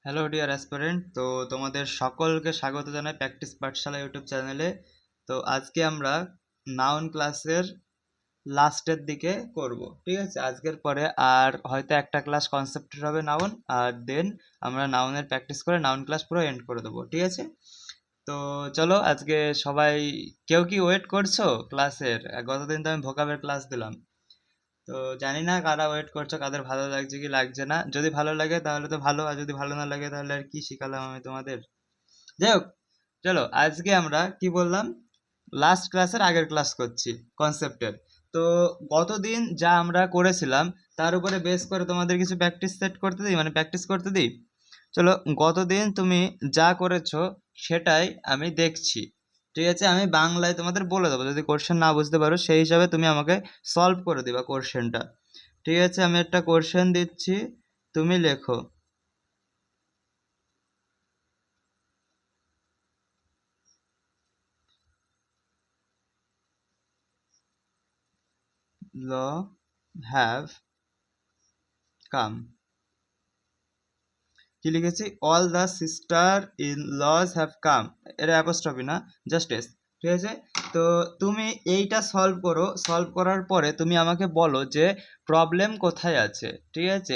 Hello dear aspirant, তো তোমাদের সকলকে স্বাগত জানাই প্র্যাকটিস পাঠশালা ইউটিউব চ্যানেলে। তো আজকে আমরা নাউন ক্লাসের লাস্টের দিকে করব, ঠিক আছে? আজকের পরে আর হয়তো একটা ক্লাস কনসেপ্টের হবে নাউন, আর দেন আমরা নাউনের প্র্যাকটিস করে নাউন ক্লাস পুরো এন্ড করে দেবো, ঠিক আছে? তো চলো আজকে সবাই, কেউ কি ওয়েট করছো ক্লাসের? গতদিন তো আমি ভোকাবের ক্লাস দিলাম, তো জানি না কারা ওয়েট করছো, কাদের ভালো লাগছে কি লাগছে না। যদি ভালো লাগে তাহলে তো ভালো, আর যদি ভালো না লাগে তাহলে আর কি শিখালাম আমি তোমাদের। যাই হোক, চলো আজকে আমরা কি বললাম, লাস্ট ক্লাসের আগের ক্লাস করছি কনসেপ্টের। তো গতদিন যা আমরা করেছিলাম তার উপরে বেস করে তোমাদের কিছু প্র্যাকটিস সেট করতে দিই, মানে প্র্যাকটিস করতে দিই। চলো, গতদিন তুমি যা করেছো সেটাই আমি দেখছি, ঠিক আছে? আমি বাংলায় তোমাদের বলে দেবো, যদি কোশ্চেন না বুঝতে পারো সেই হিসাবে তুমি আমাকে সলভ করে দিবা কোশ্চেনটা, ঠিক আছে? আমি একটা কোশ্চেন দিচ্ছি, তুমি লেখো। Law have come. কি লিখেছি? All the sister in law have come. এটা অ্যাপোস্ট্রফি না, জাস্ট এস, ঠিক আছে? তো তুমি এইটা সলভ করো, সলভ করার পরে তুমি আমাকে বলো যে প্রবলেম কোথায় আছে, ঠিক আছে?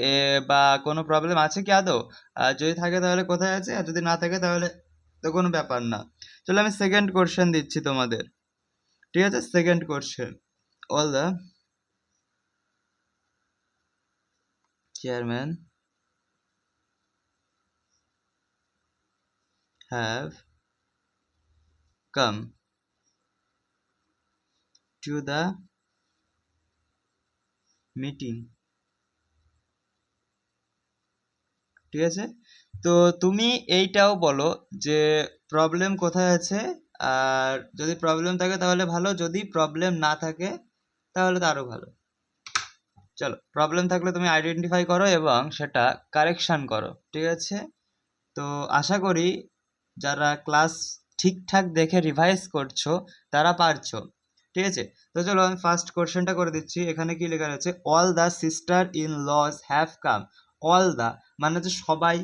বা কোনো প্রবলেম আছে কি আদৌ? আর যদি থাকে তাহলে কোথায় আছে, আর যদি না থাকে তাহলে তো কোনো ব্যাপার না। চলো আমি সেকেন্ড কোশ্চেন দিচ্ছি তোমাদের, ঠিক আছে? Second question, all the chairman have come to the meeting, ঠিক আছে? তো তুমি এইটাও বলো যে প্রবলেম কোথায় আছে, আর যদি প্রবলেম থাকে তাহলে ভালো, যদি প্রবলেম না থাকে তাহলে তো আরো ভালো। চলো, প্রবলেম থাকলে তুমি আইডেন্টিফাই করো এবং সেটা কারেকশন করো, ঠিক আছে? তো আশা করি যারা ক্লাস ঠিকঠাক দেখে রিভাইজ করছো তারা পারছো, ঠিক আছে? তো চলো আমি ফার্স্ট কোশ্চেনটা করে দিচ্ছি। এখানে কি লেখা রয়েছে? All the sister in law have come. All the মানে হচ্ছে সবাই,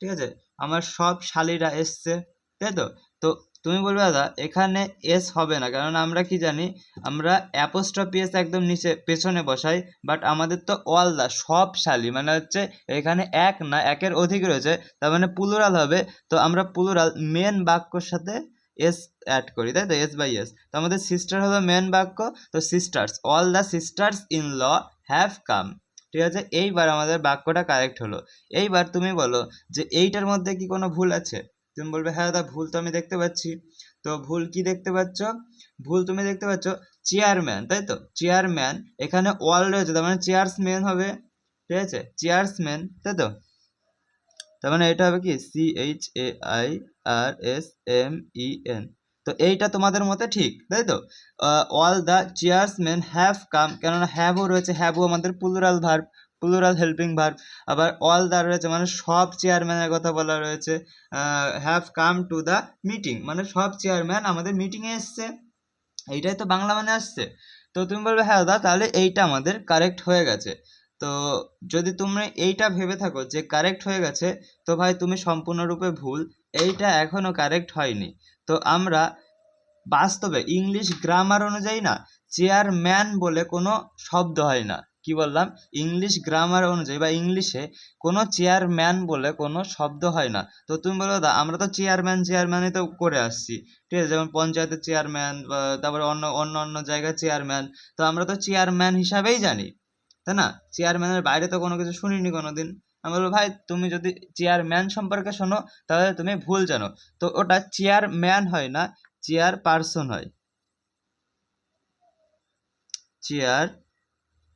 ঠিক আছে? আমার সব শালীরা এসছে, তাই তো? তো তুমি বলবে দাদা এখানে এস হবে না, কারণ আমরা কি জানি, আমরা অ্যাপোস্ট্রফি এস একদম নিচে পেছনে বসাই, বাট আমাদের তো অল দা সব শালী মানে হচ্ছে এখানে এক না একের অধিক রয়েছে, তার মানে প্লুরাল হবে। তো আমরা প্লুরাল মেন বাক্যর সাথে এস অ্যাড করি, তাই তো? এস বাই এস, তো আমাদের সিস্টার হবে মেন বাক্য। তো sisters, all the sisters in law have come, ঠিক আছে? এইবার আমাদের বাক্যটা কারেক্ট হলো। এইবার তুমি বলো যে এইটার মধ্যে কি কোনো ভুল আছে? তুমি বলবে হ্যাঁ দাদা ভুল তো আমি দেখতে পাচ্ছি। তো ভুল কি দেখতে পাচ্ছ? ভুল তুমি দেখতে পাচ্ছ চেয়ারম্যান, তাই তো? চেয়ারম্যান, এখানে অল রয়েছে তার মানে চেয়ারসম্যান হবে, ঠিক আছে? চেয়ারসম্যান, তাই তো? তার মানে এটা হবে কি CHAIRSMEN। তো এইটা তোমাদের মতে ঠিক, তাই তো? All the chairsman have come, কেননা হ্যাভও রয়েছে, হ্যাভও আমাদের plural verb, plural helping verb. আবার অল দ্য রয়েছে মানে সব চেয়ারম্যানের কথা বলা রয়েছে। Have come to the meeting মানে সব চেয়ারম্যান আমাদের মিটিংয়ে এসছে, এইটাই তো বাংলা মানে আসছে। তো তুমি বলবে হ্যাঁ দাদা তাহলে এইটা আমাদের কারেক্ট হয়ে গেছে। তো যদি তুমি এইটা ভেবে থাকো যে কারেক্ট হয়ে গেছে, তো ভাই তুমি সম্পূর্ণরূপে ভুল, এইটা এখনো কারেক্ট হয়নি। তো আমরা বাস্তবে ইংলিশ গ্রামার অনুযায়ী না, চেয়ারম্যান বলে কোনো শব্দ হয় না। কি বললাম? ইংলিশ গ্রামার অনুযায়ী বা ইংলিশে কোনো চেয়ারম্যান বলে কোনো শব্দ হয় না। তো তুমি বলো দা আমরা তো চেয়ারম্যান চেয়ারম্যানই তো করে আসছি, ঠিক আছে? যেমন পঞ্চায়েতের চেয়ারম্যান, তারপরে অন্য অন্য অন্য জায়গায় চেয়ারম্যান, তো আমরা তো চেয়ারম্যান হিসাবেই জানি, তাই না? চেয়ারম্যানের বাইরে তো কোনো কিছু শুনিনি কোনোদিন। আমি বলবো ভাই তুমি যদি চেয়ারম্যান সম্পর্কে শোনো তাহলে তুমি ভুল জানো। তো ওটা চেয়ারম্যান হয় না, চেয়ার পারসন হয়, চেয়ার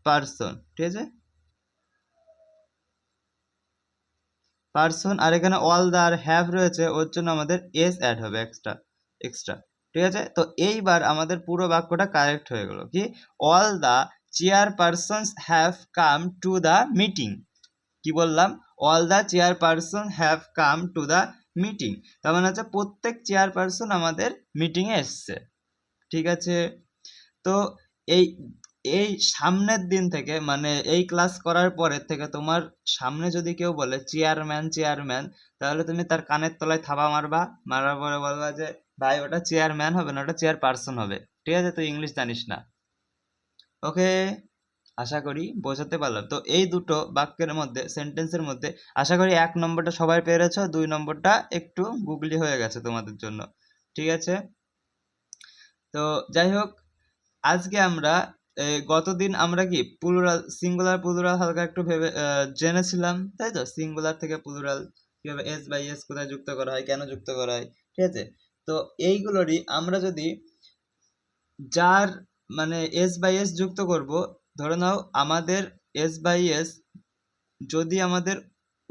পারসন, ঠিক আছে? পারসন, আর এখানে অল দা আর হ্যাভ রয়েছে, ওর জন্য আমাদের এস অ্যাড হবে এক্সট্রা, এক্সট্রা, ঠিক আছে? তো এইবার আমাদের পুরো বাক্যটা কারেক্ট হয়ে গেল। কি? All the chairpersons have come to the meeting. কি বললাম? All the chairperson have come to the meeting, তার মানে হচ্ছে প্রত্যেক চেয়ার পারসন আমাদের মিটিংয়ে এসছে, ঠিক আছে? তো এই এই সামনের দিন থেকে মানে এই ক্লাস করার পরের থেকে তোমার সামনে যদি কেউ বলে চেয়ারম্যান চেয়ারম্যান, তাহলে তুমি তার কানের তলায় থাবা মারবা, মারার পরে বলবা যে ভাই ওটা চেয়ারম্যান হবে না, ওটা চেয়ার পার্সন হবে, ঠিক আছে, তুই ইংলিশ জানিস না। ওকে, আশা করি বোঝাতে পারলাম। তো এই দুটো বাক্যের মধ্যে, সেন্টেন্সের মধ্যে আশা করি 1 নম্বরটা সবাই পেরেছো, 2 নম্বরটা একটু গুগলি হয়ে গেছে তোমাদের জন্য, ঠিক আছে। তো যাই হোক, আজকে আমরা গতদিন আমরা কি প্লুরাল সিঙ্গুলার প্লুরাল হালকা একটু ভেবে জেনেছিলাম, তাই তো, সিঙ্গুলার থেকে প্লুরাল কিভাবে এস বাই এস কোথায় যুক্ত করা হয়, কেন যুক্ত করা হয়, ঠিক আছে। তো এইগুলোরই আমরা যদি যার মানে এস বাই এস যুক্ত করব, ধরে নাও আমাদের এস বাই এস যদি আমাদের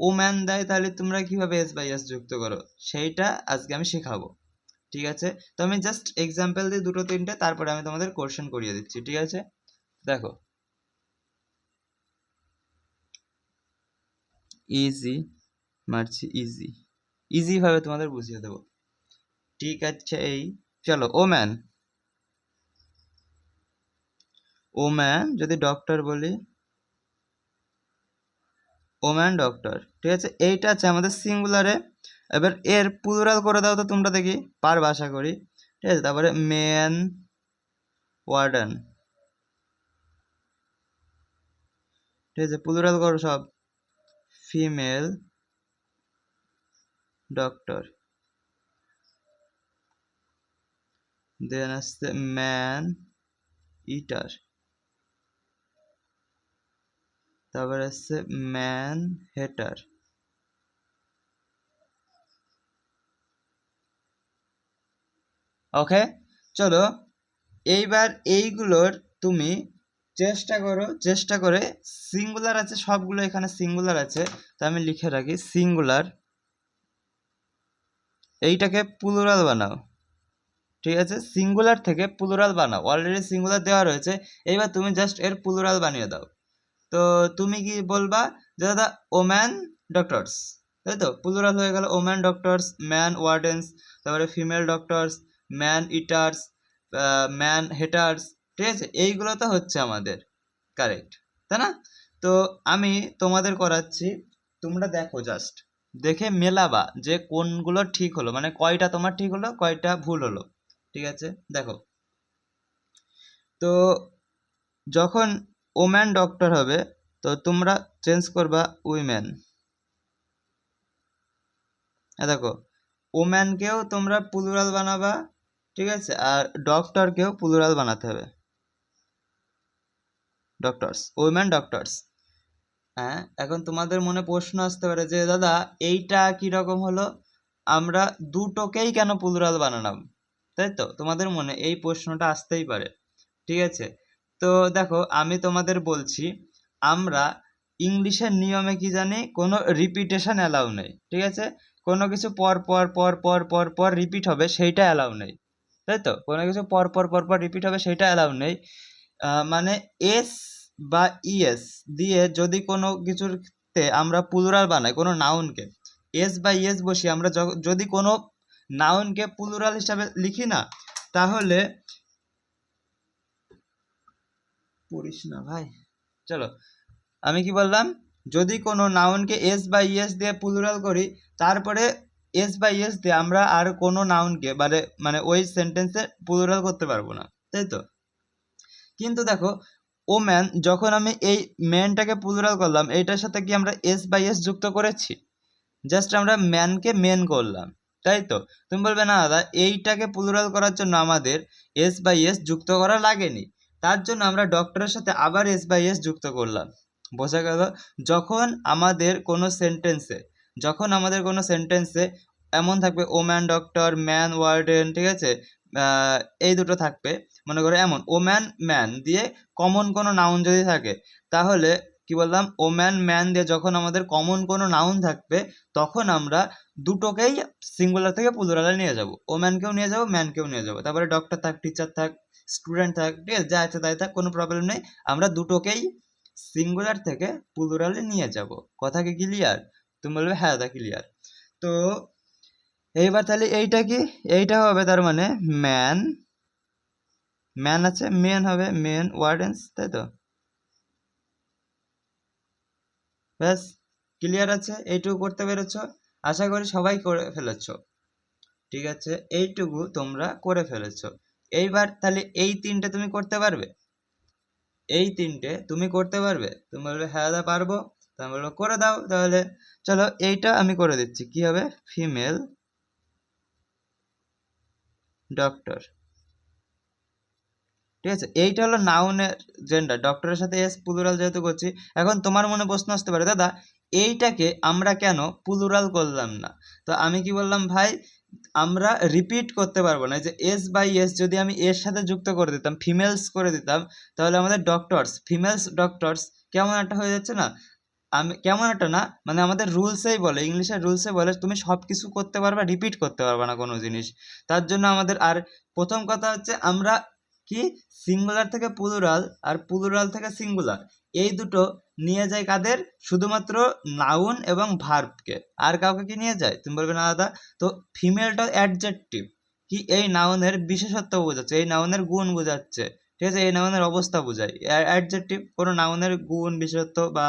ওম্যান দেয়, তাহলে তোমরা কিভাবে এস বাই এস যুক্ত করো সেইটা আজকে আমি শেখাবো, ঠিক আছে। তো আমি জাস্ট এক্সাম্পল দিই 2-3টে, তারপরে আমি তোমাদের কোশ্চেন করিয়ে দিচ্ছি, ঠিক আছে। দেখো, ইজি মারছি, ইজি ইজি ভাবে তোমাদের বুঝিয়ে দেবো, ঠিক আছে। এই চলো, ওম্যান, ওম্যান যদি ডক্টর বলি, ওম্যান ডক্টর, ঠিক আছে, এইটা আছে আমাদের সিঙ্গুলারে। এবার এর প্লুরাল করে দাও তো তোমরা, দেখি পারবে আশা করি, ঠিক আছে। তারপরে মেন ওয়ার্ডেন, ঠিক আছে, প্লুরাল করো সব। ফিমেল ডক্টর, দেন আসছে ম্যান ইটার, তারপরে আসছে ম্যান হেটার। ওকে, চলো এইবার এইগুলোর তুমি চেষ্টা করো, চেষ্টা করে সিঙ্গুলার আছে সবগুলো, এখানে সিঙ্গুলার আছে, তো আমি লিখে রাখি সিঙ্গুলার, এইটাকে প্লুরাল বানাও, ঠিক আছে, সিঙ্গুলার থেকে প্লুরাল বানাও, অলরেডি সিঙ্গুলার দেওয়া রয়েছে, এইবার তুমি জাস্ট এর প্লুরাল বানিয়ে দাও। তো তুমি কি বলবা যে দাদা ওম্যান ডক্টরস, তাই তো, প্লুরাল হয়ে গেল ওম্যান ডক্টরস, ম্যান ওয়ার্ডেন্স, তারপরে female doctors, man Eaters, man haters, ঠিক আছে, এইগুলো তো হচ্ছে আমাদের কারেক্ট, তাই না। তো আমি তোমাদের করাচ্ছি, তোমরা দেখো, জাস্ট দেখে মেলাবা যে কোনগুলো ঠিক হলো, মানে কয়টা তোমার ঠিক হলো কয়টা ভুল হলো, ঠিক আছে। দেখো, তো যখন ওম্যান ডক্টর হবে, তো তোমরা চেঞ্জ করবা উইমেন। দেখো, ওম্যানকেও তোমরা প্লুরাল বানাবা, ঠিক আছে, আর ডক্টরকেও প্লুরাল বানাতে হবে, ডক্টরস, উইমেন ডক্টরস। হ্যাঁ, এখন তোমাদের মনে প্রশ্ন আসতে পারে যে দাদা এইটা কি রকম হলো, আমরা দুটোকেই কেন প্লুরাল বানালাম, তাই তো, তোমাদের মনে এই প্রশ্নটা আসতেই পারে, ঠিক আছে। তো দেখো, আমি তোমাদের বলছি, আমরা ইংলিশের নিয়মে কি জানি, কোনো রিপিটেশন অ্যালাউ নেই, ঠিক আছে, কোনো কিছু পর পর পর পর পর পর রিপিট হবে সেইটা অ্যালাউ নেই, তাই তো, কোনো কিছু পর পর পর পর রিপিট হবে সেইটা অ্যালাউ নেই। মানে এস বা ইএস দিয়ে যদি কোনো কিছুতে আমরা প্লুরাল বানাই, কোনো নাউনকে এস বা ইএস বসিয়ে আমরা যদি কোনো নাউনকে প্লুরাল হিসাবে লিখি না, তাহলে পড়িস না ভাই, চলো, আমি কি বললাম, যদি কোনো নাউনকে এস বা ইএস দিয়ে প্লুরাল করি, তারপরে এস বা ইএস দিয়ে আমরা আর কোনো নাউনকে মানে মানে ওই সেন্টেন্সে প্লুরাল করতে পারবো না, তাই তো। কিন্তু দেখো, ওম্যান, যখন আমি এই ম্যানটাকে প্লুরাল করলাম, এইটার সাথে কি আমরা এস বাই এস যুক্ত করেছি, জাস্ট আমরা ম্যানকে মেন করলাম, তাই তো। তুমি বলবে না দাদা এইটাকে প্লুরাল করার জন্য আমাদের এস বাই এস যুক্ত করা লাগেনি, তার জন্য আমরা ডক্টরের সাথে আবার এস বাই এস যুক্ত করলাম, বোঝা গেল। যখন আমাদের কোনো সেন্টেন্সে, যখন আমাদের কোনো সেন্টেন্সে এমন থাকবে ওম্যান ডক্টর, ম্যান ওয়ার্ডেন, ঠিক আছে, এই দুটো থাকবে, মনে করো এমন ওম্যান ম্যান দিয়ে কমন কোনো নাউন যদি থাকে, তাহলে কি বললাম, ওম্যান ম্যান দিয়ে যখন আমাদের কমন কোনো নাউন থাকবে, তখন আমরা দুটোকেই সিঙ্গুলার থেকে প্লুরালে নিয়ে যাব, ওম্যানকেও নিয়ে যাব, ম্যানকেও নিয়ে যাব, তারপরে ডক্টর থাক, টিচার থাক, স্টুডেন্ট থাক, ঠিক আছে, যা আছে তাই থাক, কোনো প্রবলেম নেই, আমরা দুটোকেই সিঙ্গুলার থেকে প্লুরালে নিয়ে যাব। কথা কি ক্লিয়ার? তুমি বলবে হ্যাঁ দাদা ক্লিয়ার। তো এইবার তাহলে এইটা কি, এইটা হবে তার মানে ম্যান ম্যান আছে, মেন হবে মেন ওয়ার্ডেন্স, তাই তো? ব্যাস, ক্লিয়ার আছে? এইটুকু করতে পেরেছ? আশা করি সবাই করে ফেলেছ। ঠিক আছে, এইটুকু তোমরা করে ফেলেছ। এইবার তাহলে এই তিনটে তুমি করতে পারবে? এই তিনটে তুমি করতে পারবে? তুমি বলবে হ্যাঁ দাদা পারবো। তুমি বলবো করে দাও তাহলে। চলো এইটা আমি করে দিচ্ছি। কি হবে? Female doctor. ঠিক আছে, এইটা হলো নাউনের জেন্ডার, ডক্টরের সাথে এস প্লুরাল যেহেতু করছি। এখন তোমার মনে প্রশ্ন আসতে পারে, দাদা এইটাকে আমরা কেন প্লুরাল করলাম না? তো আমি কি বললাম, ভাই আমরা রিপিট করতে পারবো না। যে এস বাই এস যদি আমি এর সাথে যুক্ত করে দিতাম, ফিমেলস করে দিতাম, তাহলে আমাদের ডক্টরস, ফিমেলস ডক্টরস কেমন একটা হয়ে যাচ্ছে না? আমি কেমন একটা না, মানে আমাদের রুলসেই বলে, ইংলিশের রুলসে বলে তুমি সব কিছু করতে পারবা, রিপিট করতে পারবা না কোনো জিনিস। তার জন্য আমাদের আর প্রথম কথা হচ্ছে আমরা কি সিঙ্গুলার থেকে প্লুরাল আর প্লুরাল থেকে সিঙ্গুলার এই দুটো নিয়ে যায় কাদের? শুধুমাত্র নাউন এবং ভার্বকে। আর কাউকে কি নিয়ে যায়? তুমি বলবে না দাদা, তো ফিমেলটা অ্যাডজেক্টিভ, কি এই নাউনের বিশেষত্ব বোঝাচ্ছে, এই নাউনের গুণ বোঝাচ্ছে। ঠিক আছে, এই নাউনের অবস্থা বোঝায়। অ্যাডজেক্টিভ কোনো নাউনের গুণ বিশেষত্ব বা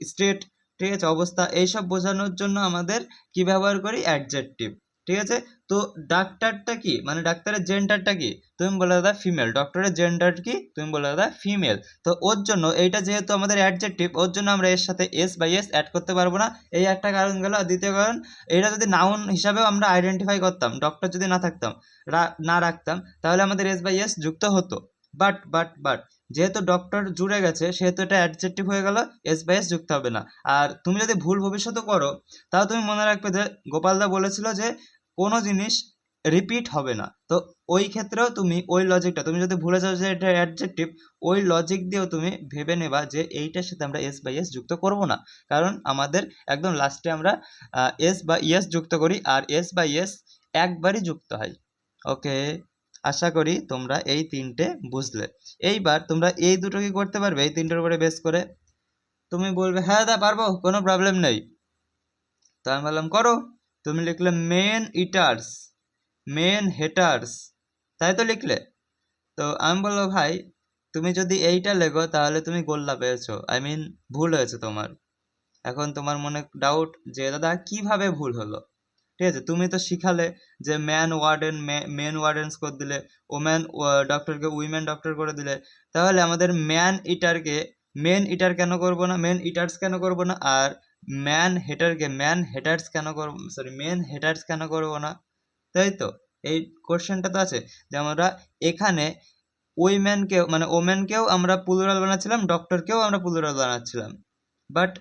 স্টেট, ঠিক আছে, অবস্থা, এইসব বোঝানোর জন্য আমাদের কি ব্যবহার করি? অ্যাডজেক্টিভ। ঠিক আছে, তো ডাক্তারটা কি, মানে ডাক্তারের জেন্ডারটা কি? তুমি বলে দাদা ফিমেল। ডক্টরের জেন্ডার কি? তুমি বলে দাদা ফিমেল। তো ওর জন্য এইটা যেহেতু আমাদের অ্যাডজেক্টিভ, ওর জন্য আমরা এর সাথে এস বাই এস অ্যাড করতে পারবো না। এই একটা কারণ গেল। আর দ্বিতীয় কারণ, এটা যদি নাউন হিসাবেও আমরা আইডেন্টিফাই করতাম, ডক্টর যদি না থাকতাম, না রাখতাম, তাহলে আমাদের এস বাই এস যুক্ত হতো। বাট যেহেতু ডক্টর জুড়ে গেছে, সেহেতু এটা অ্যাডজেক্টিভ হয়ে গেল, এস বাই এস যুক্ত হবে না। আর তুমি যদি ভুল ভবিষ্যতে করো, তাও তুমি মনে রাখবে যে গোপালদা বলেছিল যে কোনো জিনিস রিপিট হবে না। তো ওই ক্ষেত্রেও তুমি ওই লজিকটা, তুমি যদি ভুলে যাও যে এটা অ্যাডজেক্টিভ, ওই লজিক দিয়েও তুমি ভেবে নেবা যে এইটার সাথে আমরা এস বাই এস যুক্ত করব না, কারণ আমাদের একদম লাস্টে আমরা এস বা ইএস যুক্ত করি, আর এস বাই এস একবারই যুক্ত হয়। ওকে, আশা করি তোমরা এই তিনটে বুঝলে। এইবার তোমরা এই দুটো কি করতে পারবে? এই তিনটের উপরে বেস করে তুমি বলবে হ্যাঁ দাদা পারবো, কোনো প্রবলেম নেই। তো আমি বললাম করো। তুমি লিখলে মেন ইটার্স, মেন হেটার্স, তাই তো লিখলে? তো আমি বলবো ভাই তুমি যদি এইটা লেখো তাহলে তুমি গোল্লা পেয়েছো, আই মিন ভুল হয়েছে তোমার। এখন তোমার মনে ডাউট যে দাদা কিভাবে ভুল হলো? ঠিক আছে, তুমি তো শিখালে যে ম্যান ওয়ার্ডেন, মেন ওয়ার্ডেন্স করে দিলে, ওম্যান ডক্টরকে উইমেন ডক্টর করে দিলে, তাহলে আমাদের ম্যান ইটারকে মেন ইটার কেন করব না, মেন ইটার্স কেন করব না? আর ম্যান হেটারকে ম্যান হেটার্স কেন করব, সরি মেন হেটার্স কেন করব না? তাই তো, এই কোশ্চেনটা তো আছে যে আমরা এখানে উইমেনকেও মানে ওমেনকেও আমরা প্লুরাল বানাচ্ছিলাম, ডক্টরকেও আমরা প্লুরাল বানাচ্ছিলাম। বাট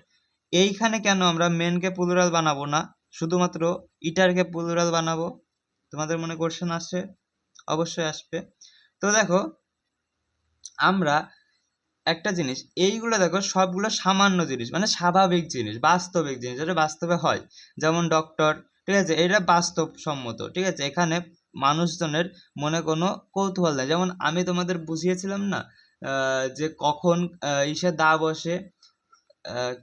এইখানে কেন আমরা মেনকে প্লুরাল বানাবো না, শুধুমাত্র ইটারকে প্লুরাল বানাবো? তোমাদের মনে কোশ্চেন আসছে? অবশ্যই আসবে। তো দেখো আমরা একটা জিনিস, এইগুলো দেখো সবগুলো সামান্য জিনিস, মানে স্বাভাবিক জিনিস, বাস্তবিক জিনিস, যেটা বাস্তবে হয়। যেমন ডক্টর, ঠিক আছে, এটা বাস্তবসম্মত। ঠিক আছে, এখানে মানুষজনের মনে কোনো কৌতূহল নেই। যেমন আমি তোমাদের বুঝিয়েছিলাম না যে কখন ইসে দা বসে,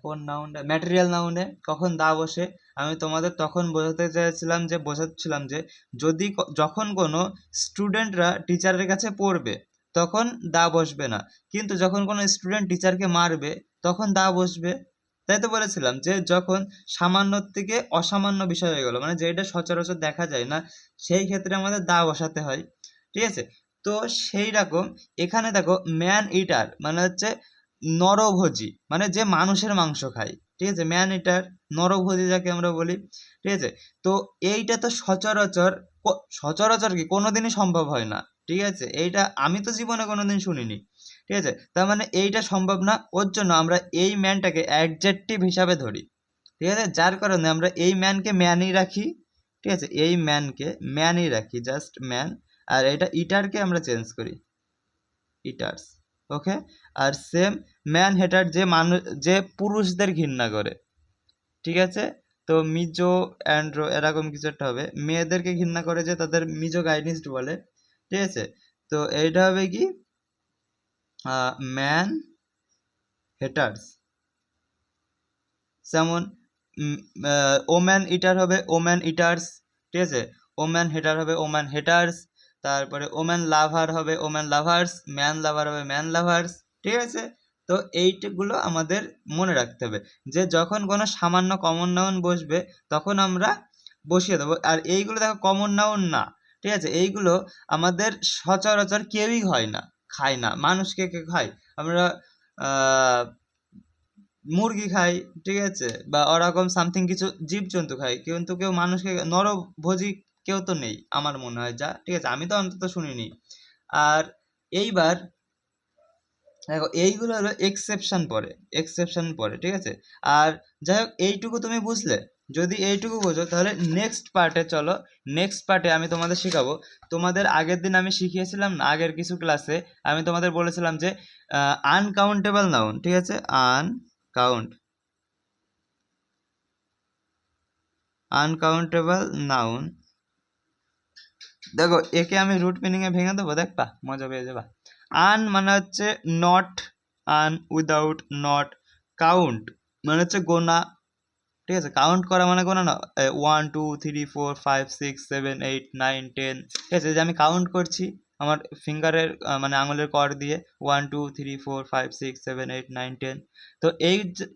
কোন নাউনটা, ম্যাটেরিয়াল নাউনে কখন দা বসে। আমি তোমাদের তখন বোঝাচ্ছিলাম যে যদি যখন কোনো স্টুডেন্টরা টিচারের কাছে পড়বে তখন দা বসবে না, কিন্তু যখন কোনো স্টুডেন্ট টিচারকে মারবে তখন দা বসবে। তাই তো বলেছিলাম যে যখন সামান্য থেকে অসামান্য বিষয় হয়ে গেল, মানে যেটা সচরাচর দেখা যায় না, সেই ক্ষেত্রে আমাদের দা বসাতে হয়। ঠিক আছে, তো সেই রকম এখানে দেখো ম্যান ইটার মানে হচ্ছে নরভোজী, মানে যে মানুষের মাংস খায়। ঠিক আছে, ম্যান ইটার, নরভোজী যাকে আমরা বলি। ঠিক আছে, তো এইটা তো সচরাচর সচরাচর কি কোনোদিনই সম্ভব হয় না। ঠিক আছে, এইটা আমি তো জীবনে কোনোদিন শুনিনি। ঠিক আছে, তার মানে এইটা সম্ভব না, ওর জন্য আমরা এই ম্যানটাকে অ্যাডজেক্টিভ হিসাবে ধরি। ঠিক আছে, যার কারণে আমরা এই ম্যানকে ম্যানই রাখি। ঠিক আছে, এই ম্যানকে ম্যানই রাখি, জাস্ট ম্যান। আর এটা ইটারকে আমরা চেঞ্জ করি, ইটার্স। ওকে, আর সেম ম্যান হেটার, যে মানুষ, যে পুরুষদের ঘৃণা করে। ঠিক আছে, তো মিজো অ্যান্ড্রো এরকম কিছু একটা হবে, মেয়েদেরকে ঘৃণা করে যে তাদের মিজো গাইনিস্ট বলে। ঠিক আছে, তো এইটা হবে কি ম্যান হেটার্স। যেমন ওম্যান ইটার হবে ওম্যান ইটার্স। ঠিক আছে, ওম্যান হেটার হবে ওম্যান হেটার্স। তারপরে ওম্যান লাভার হবে ওম্যান লাভার্স, ম্যান লাভার হবে ম্যান লাভার্স, ঠিক আছে। তো এইগুলো আমাদের মনে রাখতে হবে যে যখন কোনো সামান্য কমন নাউন বসবে তখন আমরা বসিয়ে দেবো। আর এইগুলো দেখো কমন নাউন না, ঠিক আছে, এইগুলো আমাদের সচরাচর কেউই হয় না, খায় না। মানুষ কে কে খায়? আমরা মুরগি খাই, ঠিক আছে, বা ওরকম সামথিং কিছু জীবজন্তু খাই, কিন্তু কেউ মানুষকে নরভোজী কেউ তো নেই আমার মনে হয়, যা, ঠিক আছে, আমি তো অন্তত শুনিনি। আর এইবার দেখো এইগুলো হলো এক্সেপশন পড়ে, ঠিক আছে। আর যাই হোক এইটুকু তুমি বুঝলে, যদি এইটুকু বোঝো তাহলে নেক্সট পার্টে চলো। নেক্সট পার্টে আমি তোমাদের শেখাবো, তোমাদের আগের দিন আমি শিখিয়েছিলাম না, আগের কিছু ক্লাসে আমি তোমাদের বলেছিলাম যে আনকাউন্টেবল নাউন, ঠিক আছে, আনকাউন্টেবল নাউন। দেখো একে আমি রুট মিনিং এ ভেঙে দেবো, দেখবা মজা পেয়ে যাবা। আন মানে হচ্ছে not, un without, not. Count মানে হচ্ছে গোনা, ঠিক আছে, কাউন্ট করা মানে গোনা না, 1 2 3 4 5 6 7 8 9 10, ঠিক আছে, যে আমি কাউন্ট করছি আমার ফিঙ্গারের মানে আঙুলের কর দিয়ে 1 2 3 4 5 6 7 8 9 10, তো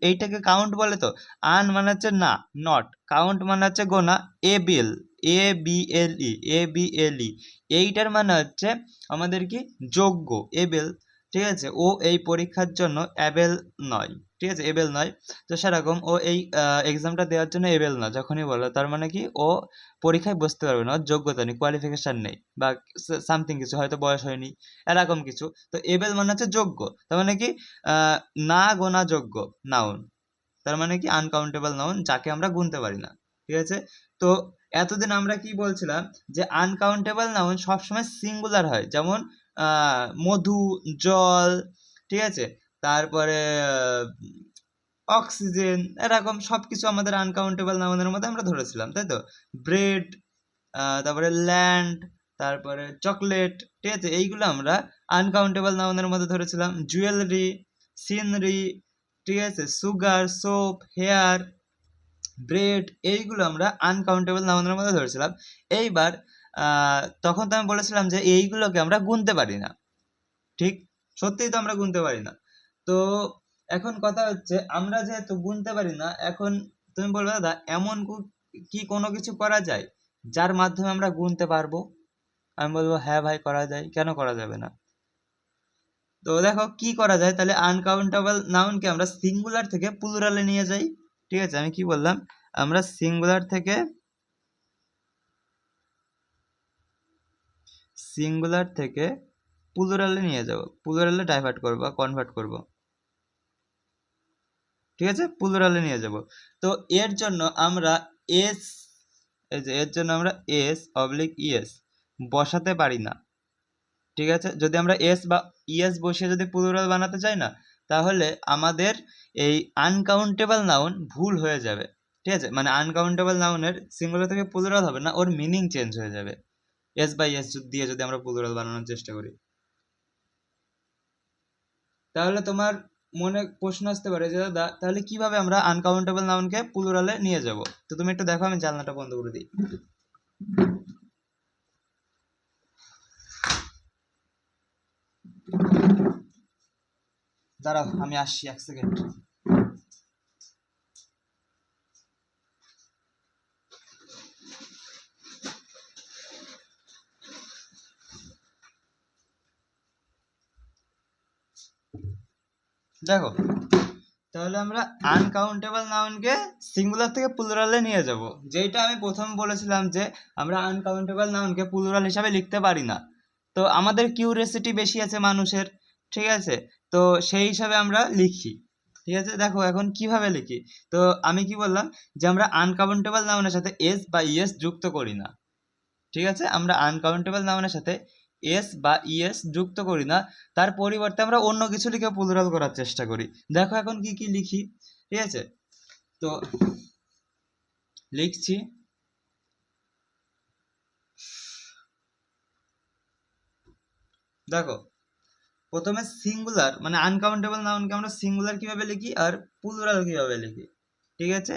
এইটাকে কাউন্ট বলে। তো আন মানে হচ্ছে না, নট, কাউন্ট মানে হচ্ছে গোনা, এবিল, এবিএলই, এইটার মানে হচ্ছে আমাদের কি যোগ্য, এবেল, ঠিক আছে, ও এই পরীক্ষার জন্য অ্যাবেল নয়, ঠিক আছে, এবেল নয়। তো সেরকম ও এই এক্সামটা দেওয়ার জন্য এবেল না যখনই বলো, তার মানে কি ও পরীক্ষায় বসতে পারবে না, ওর যোগ্যতা নেই, কোয়ালিফিকেশন নেই, বা সামথিং কিছু, হয়তো বয়স হয়নি, এরকম কিছু। তো এবেল মানে হচ্ছে যোগ্য, তার মানে কি না গোনা যোগ্য নাউন, তার মানে কি আনকাউন্টেবল নাউন, যাকে আমরা গুনতে পারি না, ঠিক আছে। তো এতদিন আমরা কি বলছিলাম যে আনকাউন্টেবল নাউন সবসময় সিঙ্গুলার হয়, যেমন মধু, জল, ঠিক আছে, তারপরে অক্সিজেন, এরকম সবকিছু আমাদের আনকাউন্টেবল নাউনের মধ্যে আমরা ধরেছিলাম, তাই তো। ব্রেড, তারপরে ল্যান্ড, তারপরে চকলেট, ঠিক আছে, এইগুলো আমরা আনকাউন্টেবল নাউনের মধ্যে ধরেছিলাম। জুয়েলারি, সিনারি, ঠিক আছে, সুগার, সোপ, হেয়ার, ব্রেড, এইগুলো আমরা আনকাউন্টেবল নাউনের মধ্যে ধরেছিলাম। এইবার তখন তো আমি বলেছিলাম যে এইগুলোকে আমরা গুনতে পারি না, ঠিক, সত্যিই তো আমরা গুনতে পারি না। তো এখন কথা হচ্ছে আমরা যেহেতু গুনতে পারি না, এখন তুমি বলবে দাদা এমন কি কোনো কিছু করা যায় যার মাধ্যমে আমরা গুনতে পারবো? আমি বলবো হ্যাঁ ভাই করা যায়, কেন করা যাবে না। তো দেখো কি করা যায়, তাহলে আনকাউন্টেবল নাউনকে আমরা সিঙ্গুলার থেকে প্লুরালে নিয়ে যাই, ঠিক আছে, আমি কি বললাম, আমরা সিঙ্গুলার থেকে প্লুরালে নিয়ে যাব, প্লুরালে ডাইভার্ট করব বা কনভার্ট করব, ঠিক আছে, প্লুরালে নিয়ে যাব। তো এর জন্য আমরা এস, এই যে এর জন্য আমরা এস অবলিক ইএস বসাতে পারি না, ঠিক আছে। যদি আমরা এস বা ইএস বসিয়ে যদি প্লুরাল বানাতে চাই না, তাহলে আমাদের এই আনকাউন্টেবল নাউন ভুল হয়ে যাবে, ঠিক আছে, মানে আনকাউন্টেবল নাউনের সিঙ্গুলার থেকে প্লুরাল হবে না, ওর মিনিং চেঞ্জ হয়ে যাবে এস বাই এস দিয়ে যদি আমরা প্লুরাল বানানোর চেষ্টা করি। তাহলে তোমার মনে প্রশ্ন আসতে পারে যে দাদা তাহলে কিভাবে আমরা আনকাউন্টেবল নাউনকে প্লুরালে নিয়ে যাব? তো তুমি একটু দেখো, আমি জানলাটা বন্ধ করে দিই। দাঁড়াও আমি আসছি, 1 সেকেন্ড। দেখো তাহলে আমরা আনকাউন্টেবল নাউনকে সিঙ্গুলার থেকে প্লুরালে নিয়ে যাব, যেটা আমি প্রথম বলেছিলাম যে আমরা আনকাউন্টেবল নাউনকে প্লুরাল হিসাবে লিখতে পারি না। তো আমাদের কিউরিওসিটি বেশি আছে মানুষের, ঠিক আছে, তো সেই হিসাবে আমরা লিখি, ঠিক আছে। দেখো এখন কিভাবে লিখি, তো আমি কি বললাম যে আমরা আনকাউন্টেবল নাউনের সাথে এস বা ইএস যুক্ত করি না, ঠিক আছে, আমরা আনকাউন্টেবল নাউনের সাথে এস বা ইএস যুক্ত করি না, তার পরিবর্তে আমরা অন্য কিছু লিখে প্লুরাল করার চেষ্টা করি। দেখো এখন কি কি লিখি, ঠিক আছে, তো লিখছি। দেখো প্রথমে সিঙ্গুলার মানে আনকাউন্টেবল নাউনকে আমরা সিঙ্গুলার কিভাবে লিখি আর প্লুরাল কিভাবে লিখি, ঠিক আছে।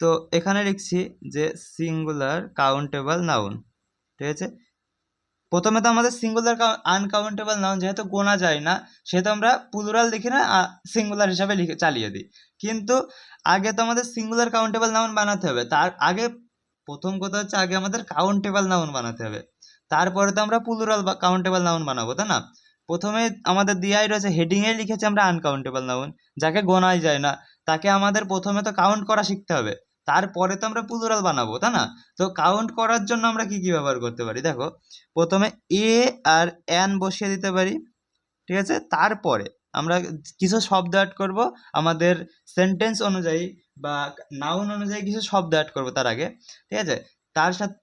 তো এখানে লিখছি যে সিঙ্গুলার কাউন্টেবল নাউন, ঠিক আছে, প্রথমে তো আমাদের সিঙ্গুলার আনকাউন্টেবল নাউন যেহেতু গোনা যায় না, সেহেতু আমরা প্লুরাল লিখি না, সিঙ্গুলার হিসাবে লিখে চালিয়ে দিই। কিন্তু আগে তো আমাদের সিঙ্গুলার কাউন্টেবল নাউন বানাতে হবে। তার আগে প্রথম কথা হচ্ছে আগে আমাদের কাউন্টেবল নাউন বানাতে হবে, তারপরে তো আমরা প্লুরাল বা কাউন্টেবল নাউন বানাবো, তাই না? প্রথমে আমাদের দেয়াই রয়েছে, হেডিংয়ে লিখেছি আমরা আনকাউন্টেবল নাউন, যাকে গোনাই যায় না, তাকে আমাদের প্রথমে তো কাউন্ট করা শিখতে হবে, তারপরে তো আমরা প্লুরাল বানাবো, তাই না? তো কাউন্ট করার জন্য আমরা কি কি ব্যবহার করতে পারি দেখো, প্রথমে এ আর এন বসিয়ে দিতে পারি, ঠিক আছে? তারপরে আমরা কিছু শব্দ অ্যাড করব আমাদের সেন্টেন্স অনুযায়ী বা নাউন অনুযায়ী, কিছু শব্দ অ্যাড করব তার আগে, ঠিক আছে?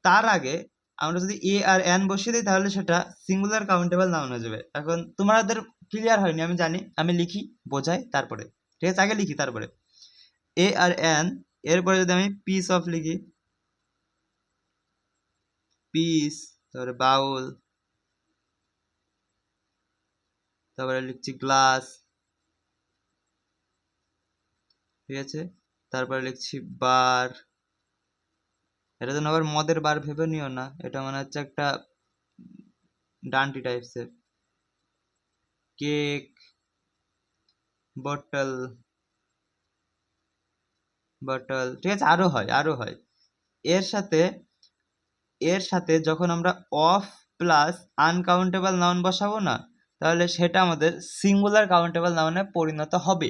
তার আগে আমরা যদি এ আর এন বসিয়ে দিই তাহলে সেটা সিঙ্গুলার কাউন্টেবল নাউন হয়ে যাবে। এখন তোমাদের ক্লিয়ার হয়নি আমি জানি, আমি লিখি বোঝাই তারপরে, ঠিক আছে? আগে লিখি তারপরে এ আর এন, এরপরে যদি আমি পিস অফ লিখি, পিস, তারপরে বাউল, তারপরে লিখছি গ্লাস, ঠিক আছে? তারপরে লিখছি বার, এটা যেন আবার মদের বার ভেবে নিও না, এটা মনে হচ্ছে একটা ডান্টি টাইপসের। কেক, বটল, বটল, ঠিক আছে? আরো হয়, আরো হয়। এর সাথে এর সাথে যখন আমরা অফ প্লাস আনকাউন্টেবল নাউন বসাবো না, তাহলে সেটা আমাদের সিঙ্গুলার কাউন্টেবল নাউনে পরিণত হবে।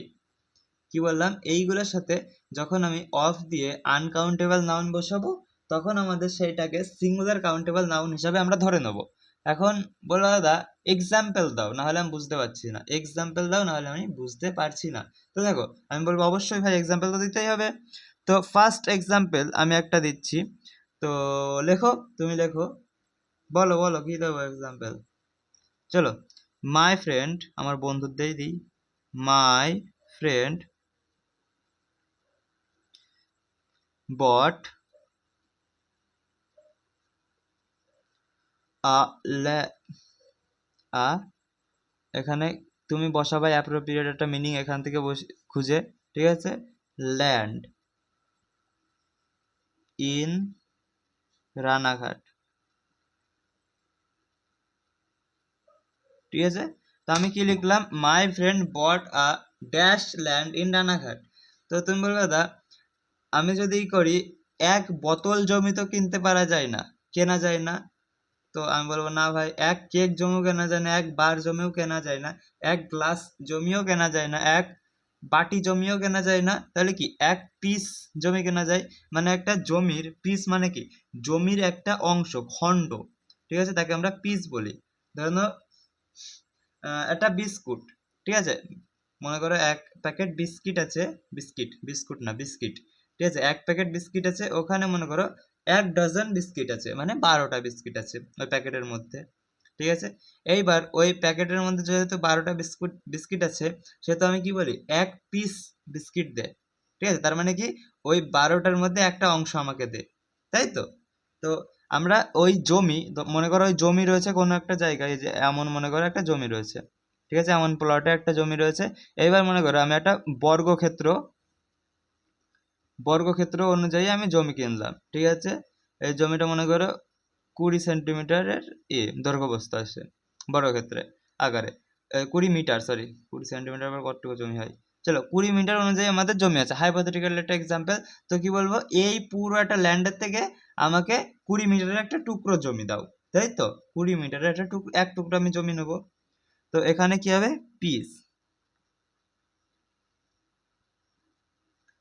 কি বললাম? এইগুলোর সাথে যখন আমি অফ দিয়ে আনকাউন্টেবল নাউন বসাবো, তখন আমাদের সেইটাকে সিঙ্গুলার কাউন্টেবল নাউন হিসাবে আমরা ধরে নেব। এখন বলো দাদা এক্সাম্পল দাও, না হলে আমি বুঝতে পারছি না, এক্সাম্পল দাও, না হলে আমি বুঝতে পারছি না। তো দেখো আমি বলবো অবশ্যই ভাই এক্সাম্পল তো দিতেই হবে। তো ফার্স্ট এক্সাম্পল আমি একটা দিচ্ছি, তো লেখো, তুমি লেখো, বলো বলো কি দেবো এক্সাম্পল। চলো, মাই ফ্রেন্ড, আমার বন্ধুদেরই দিই, মাই ফ্রেন্ড bought a এখানে তুমি বসাবে অ্যাপ্রোপ্রিয়েট একটা মিনিং এখান থেকে খুঁজে, ঠিক আছে? ল্যান্ড ইন রানাঘাট, ঠিক আছে? তো আমি কি লিখলাম? My friend bought a dash land in Ranaghat. তো তুমি বলবে দাদা আমি যদি করি এক বোতল জমি তো কিনতে পারা যায় না, কেনা যায় না। তো আমি বলবো না ভাই, এক কেক জমিও কেনা যায় না, এক বার জমিও কেনা যায় না, এক গ্লাস জমিও কেনা যায় না, এক বাটি জমিও কেনা যায় না, তাহলে কি এক পিস জমি কেনা যায়। মানে একটা জমির পিস মানে কি, জমির একটা অংশ, খণ্ড, ঠিক আছে? তাকে আমরা পিস বলি। ধরো একটা বিস্কুট, ঠিক আছে? মনে করো এক প্যাকেট বিস্কিট আছে, বিস্কুট না বিস্কিট, ঠিক আছে? এক প্যাকেট বিস্কিট আছে, ওখানে মনে করো 1 ডজন বিস্কিট আছে, মানে 12টা বিস্কিট আছে ওই প্যাকেটের মধ্যে, ঠিক আছে? এইবার ওই প্যাকেটের মধ্যে যেহেতু 12টা বিস্কিট আছে, সেহেতু আমি কি বলি, এক পিস বিস্কিট দে, ঠিক আছে? তার মানে কি ওই 12টার মধ্যে একটা অংশ আমাকে দে, তাই তো? তো আমরা ওই জমি, মনে করো ওই জমি রয়েছে কোনো একটা জায়গায়, যে এমন মনে করো একটা জমি রয়েছে, ঠিক আছে? এমন প্লটে একটা জমি রয়েছে। এইবার মনে করো আমি একটা বর্গক্ষেত্র অনুযায়ী আমি জমি কিনলাম, ঠিক আছে? এই জমিটা মনে করো 20 সেন্টিমিটারের দৈর্ঘ্যপ্রস্থ আছে বর্গক্ষেত্রে আকারে, 20 মিটার, সরি 20 সেন্টিমিটার আবার কতটুকু জমি হয়। চলো 20 মিটার অনুযায়ী আমাদের জমি আছে, হাইপোথেটিক্যাল একটা এক্সাম্পল। তো কি বলবো, এই পুরো একটা ল্যান্ডের থেকে আমাকে 20 মিটারের একটা টুকরো জমি দাও, তাই তো? 20 মিটারের একটা এক টুকরো আমি জমি নেবো। তো এখানে কি হবে, পিস।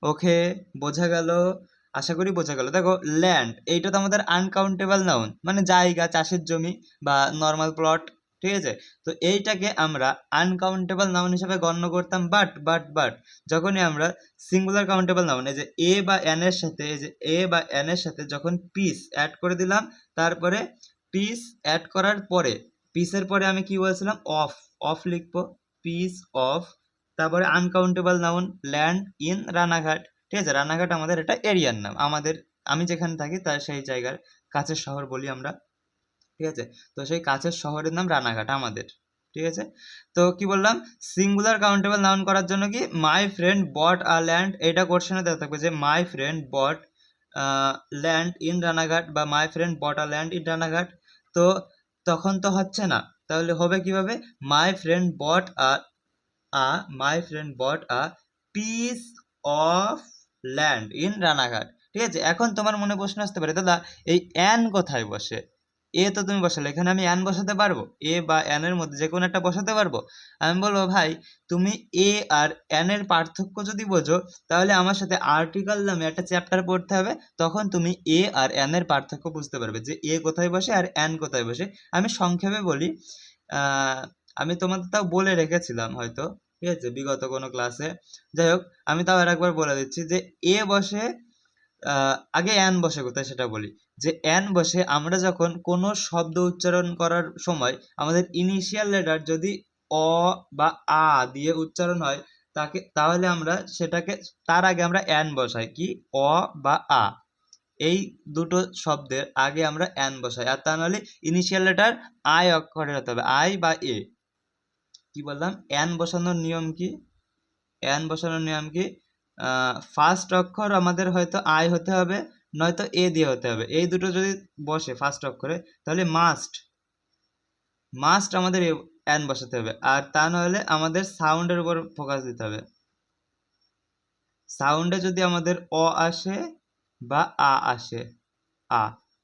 ওকে, বোঝা গেল? আশা করি বোঝা গেল। দেখো ল্যান্ড, এইটা তো আমাদের আনকাউন্টেবল নাউন, মানে জায়গা, চাষের জমি বা নর্মাল প্লট, ঠিক আছে? তো এইটাকে আমরা আনকাউন্টেবল নাউন হিসেবে গণ্য করতাম, বাট যখনই আমরা সিঙ্গুলার কাউন্টেবল নাউন, এই যে এ বা এন এর সাথে, এই যে এ বা এন এর সাথে যখন পিস অ্যাড করে দিলাম, তারপরে পিস অ্যাড করার পরে, পিসের পরে আমি কি বলছিলাম, অফ লিখবো, পিস অফ, তারপরে uncountable noun land in Ranaghat, ঠিক আছে? রানাঘাট আমাদের এটা এরিয়ার নাম, আমাদের আমি যেখানে থাকি তার সেই জায়গার কাছের শহর বলি আমরা, ঠিক আছে? তো সেই কাছের শহরের নাম রানাঘাট আমাদের, ঠিক আছে? তো কি বললাম, সিঙ্গুলার কাউন্টেবল নাউন করার জন্য কি, মাই ফ্রেন্ড বট আ ল্যান্ড, এটা কোশ্চেনে দেওয়া থাকবে যে my friend bought land in Ranaghat বা my friend bought a land in Ranaghat. তো তখন তো হচ্ছে না, তাহলে হবে কিভাবে? My friend bought my friend bought piece of land in Ranaghat. ঠিক আছে, এখন তোমার মনে প্রশ্ন আসতে পারে, দাদা এই অ্যান কোথায় বসে? এ তো তুমি বসালে, এখানে আমি অ্যান বসাতে পারবো? এ বা অ্যান এর মধ্যে যে কোনো একটা বসাতে পারবো? আমি বলবো ভাই তুমি এ আর অ্যান এর পার্থক্য যদি বোঝো, তাহলে আমার সাথে আর্টিকেল নামে একটা চ্যাপ্টার পড়তে হবে, তখন তুমি এ আর অ্যান এর পার্থক্য বুঝতে পারবে যে এ কোথায় বসে আর অ্যান কোথায় বসে। আমি সংক্ষেপে বলি, আমি তোমাদের তাও বলে রেখেছিলাম হয়তো, ঠিক আছে, বিগত কোনো ক্লাসে। যাই হোক, আমি তাও আরেকবার বলে দিচ্ছি যে এ বসে, আগে অ্যান বসে কোথায় সেটা বলি। যে অ্যান বসে আমরা যখন কোনো শব্দ উচ্চারণ করার সময় আমাদের ইনিশিয়াল লেটার যদি অ বা আ দিয়ে উচ্চারণ হয়, তাহলে আমরা সেটাকে, তার আগে আমরা অ্যান বসাই, কি অ বা আ, এই দুটো শব্দের আগে আমরা অ্যান বসাই। আর তা নাহলে ইনিশিয়াল লেটার আই অক্ষরের হতে হবে, আই বা এ। কি বললাম? অ্যান বসানোর নিয়ম কি? অ্যান বসানোর নিয়ম কি? ফার্স্ট অক্ষর আমাদের হয়তো আই হতে হবে, নয়তো এ দিয়ে হতে হবে। এই দুটো যদি বসে ফার্স্ট অক্ষরে, তাহলে মাস্ট আমাদের অ্যান বসাতে হবে। আর তা নাহলে আমাদের সাউন্ডের উপর ফোকাস দিতে হবে। সাউন্ডে যদি আমাদের অ আসে বা আ আসে, আ,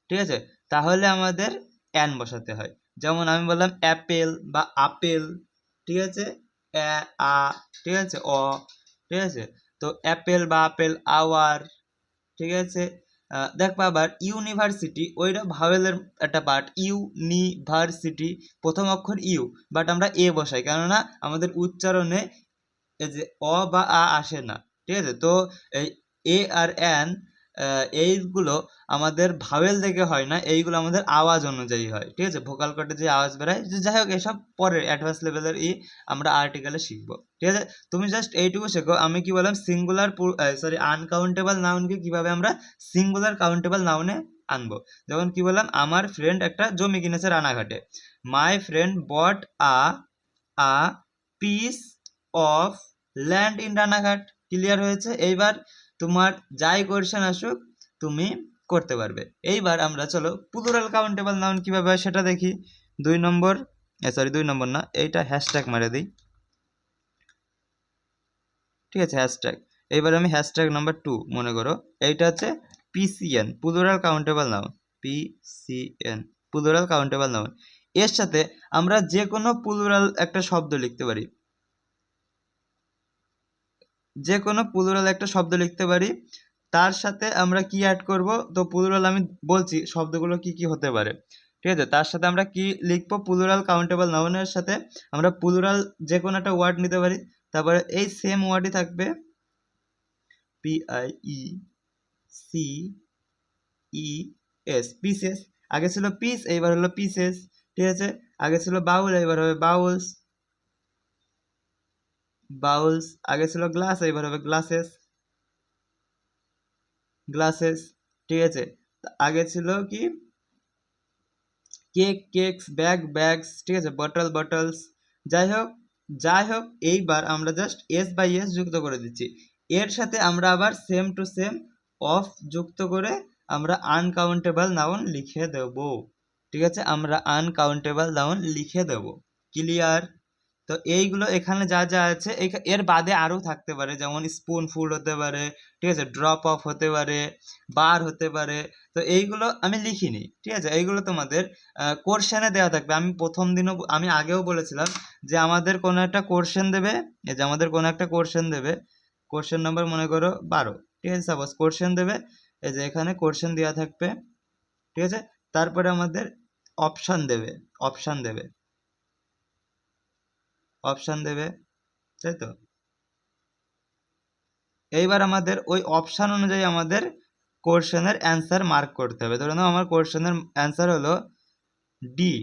ঠিক আছে, তাহলে আমাদের অ্যান বসাতে হয়। যেমন আমি বললাম অ্যাপেল বা আপেল, ঠিক আছে, আ, ঠিক আছে, অ, ঠিক আছে। তো অ্যাপেল বা আপেল, আওয়ার, ঠিক আছে। দেখবা আবার ইউনিভার্সিটি, ওইটা ভাওয়েলের একটা পার্ট, ইউনিভার্সিটি, প্রথম অক্ষর ইউ, বাট আমরা এ বসাই, কেননা আমাদের উচ্চারণে এই যে অ বা আ আসে না, ঠিক আছে। তো এই এ আর অ্যান, এইগুলো আমাদের ভাওয়েল থেকে হয় না, এইগুলো আমাদের আওয়াজ অনুযায়ী হয়, ঠিক আছে, ভোকাল কর্ডে যে আওয়াজ বেরোয়। যাই হোক, এসব পরের অ্যাডভান্স লেভেলের আমরা আর্টিকেলে শিখবো, ঠিক আছে। তুমি জাস্ট এইটুকু শেখো, আমি কি বললাম, সিঙ্গুলার আনকাউন্টেবল নাউনকে কিভাবে আমরা সিঙ্গুলার কাউন্টেবল নাউনে আনবো। যেমন কি বললাম, আমার ফ্রেন্ড একটা জমি কিনেছে রানাঘাটে, my friend bought a piece of land in Ranaghat. Clear হয়েছে? এইবার তোমার যাই কোয়েশ্চেন আসুক তুমি করতে পারবে। এইবার আমরা চলো প্লুরাল কাউন্টেবল নাউন কিভাবে হয় সেটা দেখি। 2 নম্বর, সরি 2 নম্বর না, এইটা হ্যাশট্যাগ মারে দিই, ঠিক আছে, হ্যাশট্যাগ। এইবার আমি হ্যাশট্যাগ নাম্বার 2 মনে করো, এইটা হচ্ছে PCN, plural countable noun, PCN, plural countable noun. এর সাথে আমরা যে কোনো প্লুরাল একটা শব্দ লিখতে পারি, যে কোনো প্লুরাল একটা শব্দ লিখতে পারি। তার সাথে আমরা কি অ্যাড করব? তো প্লুরাল আমি বলছি শব্দগুলো কি কি হতে পারে, ঠিক আছে। তার সাথে আমরা কি লিখবো? প্লুরাল কাউন্টেবল নাউনের সাথে আমরা প্লুরাল যে কোনো একটা ওয়ার্ড নিতে পারি, তারপরে এই সেম ওয়ার্ডই থাকবে, PIECES, পিসেস। আগে ছিল পিস, এইবার হলো পিসেস, ঠিক আছে। আগে ছিল বাউল, এইবার হবে বাউলস, আগে ছিল গ্লাস, এইবার হবে গ্লাসেস, ঠিক আছে। আগে ছিল কি কেকস, ব্যাগস, ঠিক আছে, বটলস। যাই হোক, এইবার আমরা জাস্ট এস বাই এস যুক্ত করে দিচ্ছি। এর সাথে আমরা আবার সেম টু সেম অফ যুক্ত করে আমরা আনকাউন্টেবল নাউন লিখে দেব, ঠিক আছে, আমরা আনকাউন্টেবল নাউন লিখে দেব। ক্লিয়ার? তো এইগুলো এখানে যা যা আছে, এর বাদে আরও থাকতে পারে, যেমন স্পুনফুল হতে পারে, ঠিক আছে, ড্রপ অফ হতে পারে, বার হতে পারে। তো এইগুলো আমি লিখিনি, ঠিক আছে, এইগুলো তোমাদের কোর্শনে দেওয়া থাকবে। আমি প্রথম দিনও, আমি আগেও বলেছিলাম যে আমাদের কোনো একটা কোর্শন দেবে, এই যে আমাদের কোনো একটা কোর্শন দেবে, কোর্শন নাম্বার মনে করো 12, ঠিক আছে, সাপোজ কোর্শন দেবে, এই যে এখানে কোর্শন দেওয়া থাকবে, ঠিক আছে। তারপরে আমাদের অপশান দেবে, অপশান দেবে, তাই তো। এইবার আমাদের ওই অপশান অনুযায়ী আমাদের কোশ্চেনের অ্যান্সার মার্ক করতে হবে। ধরে নাও আমার কোশ্চেনের অ্যান্সার হলো ডি,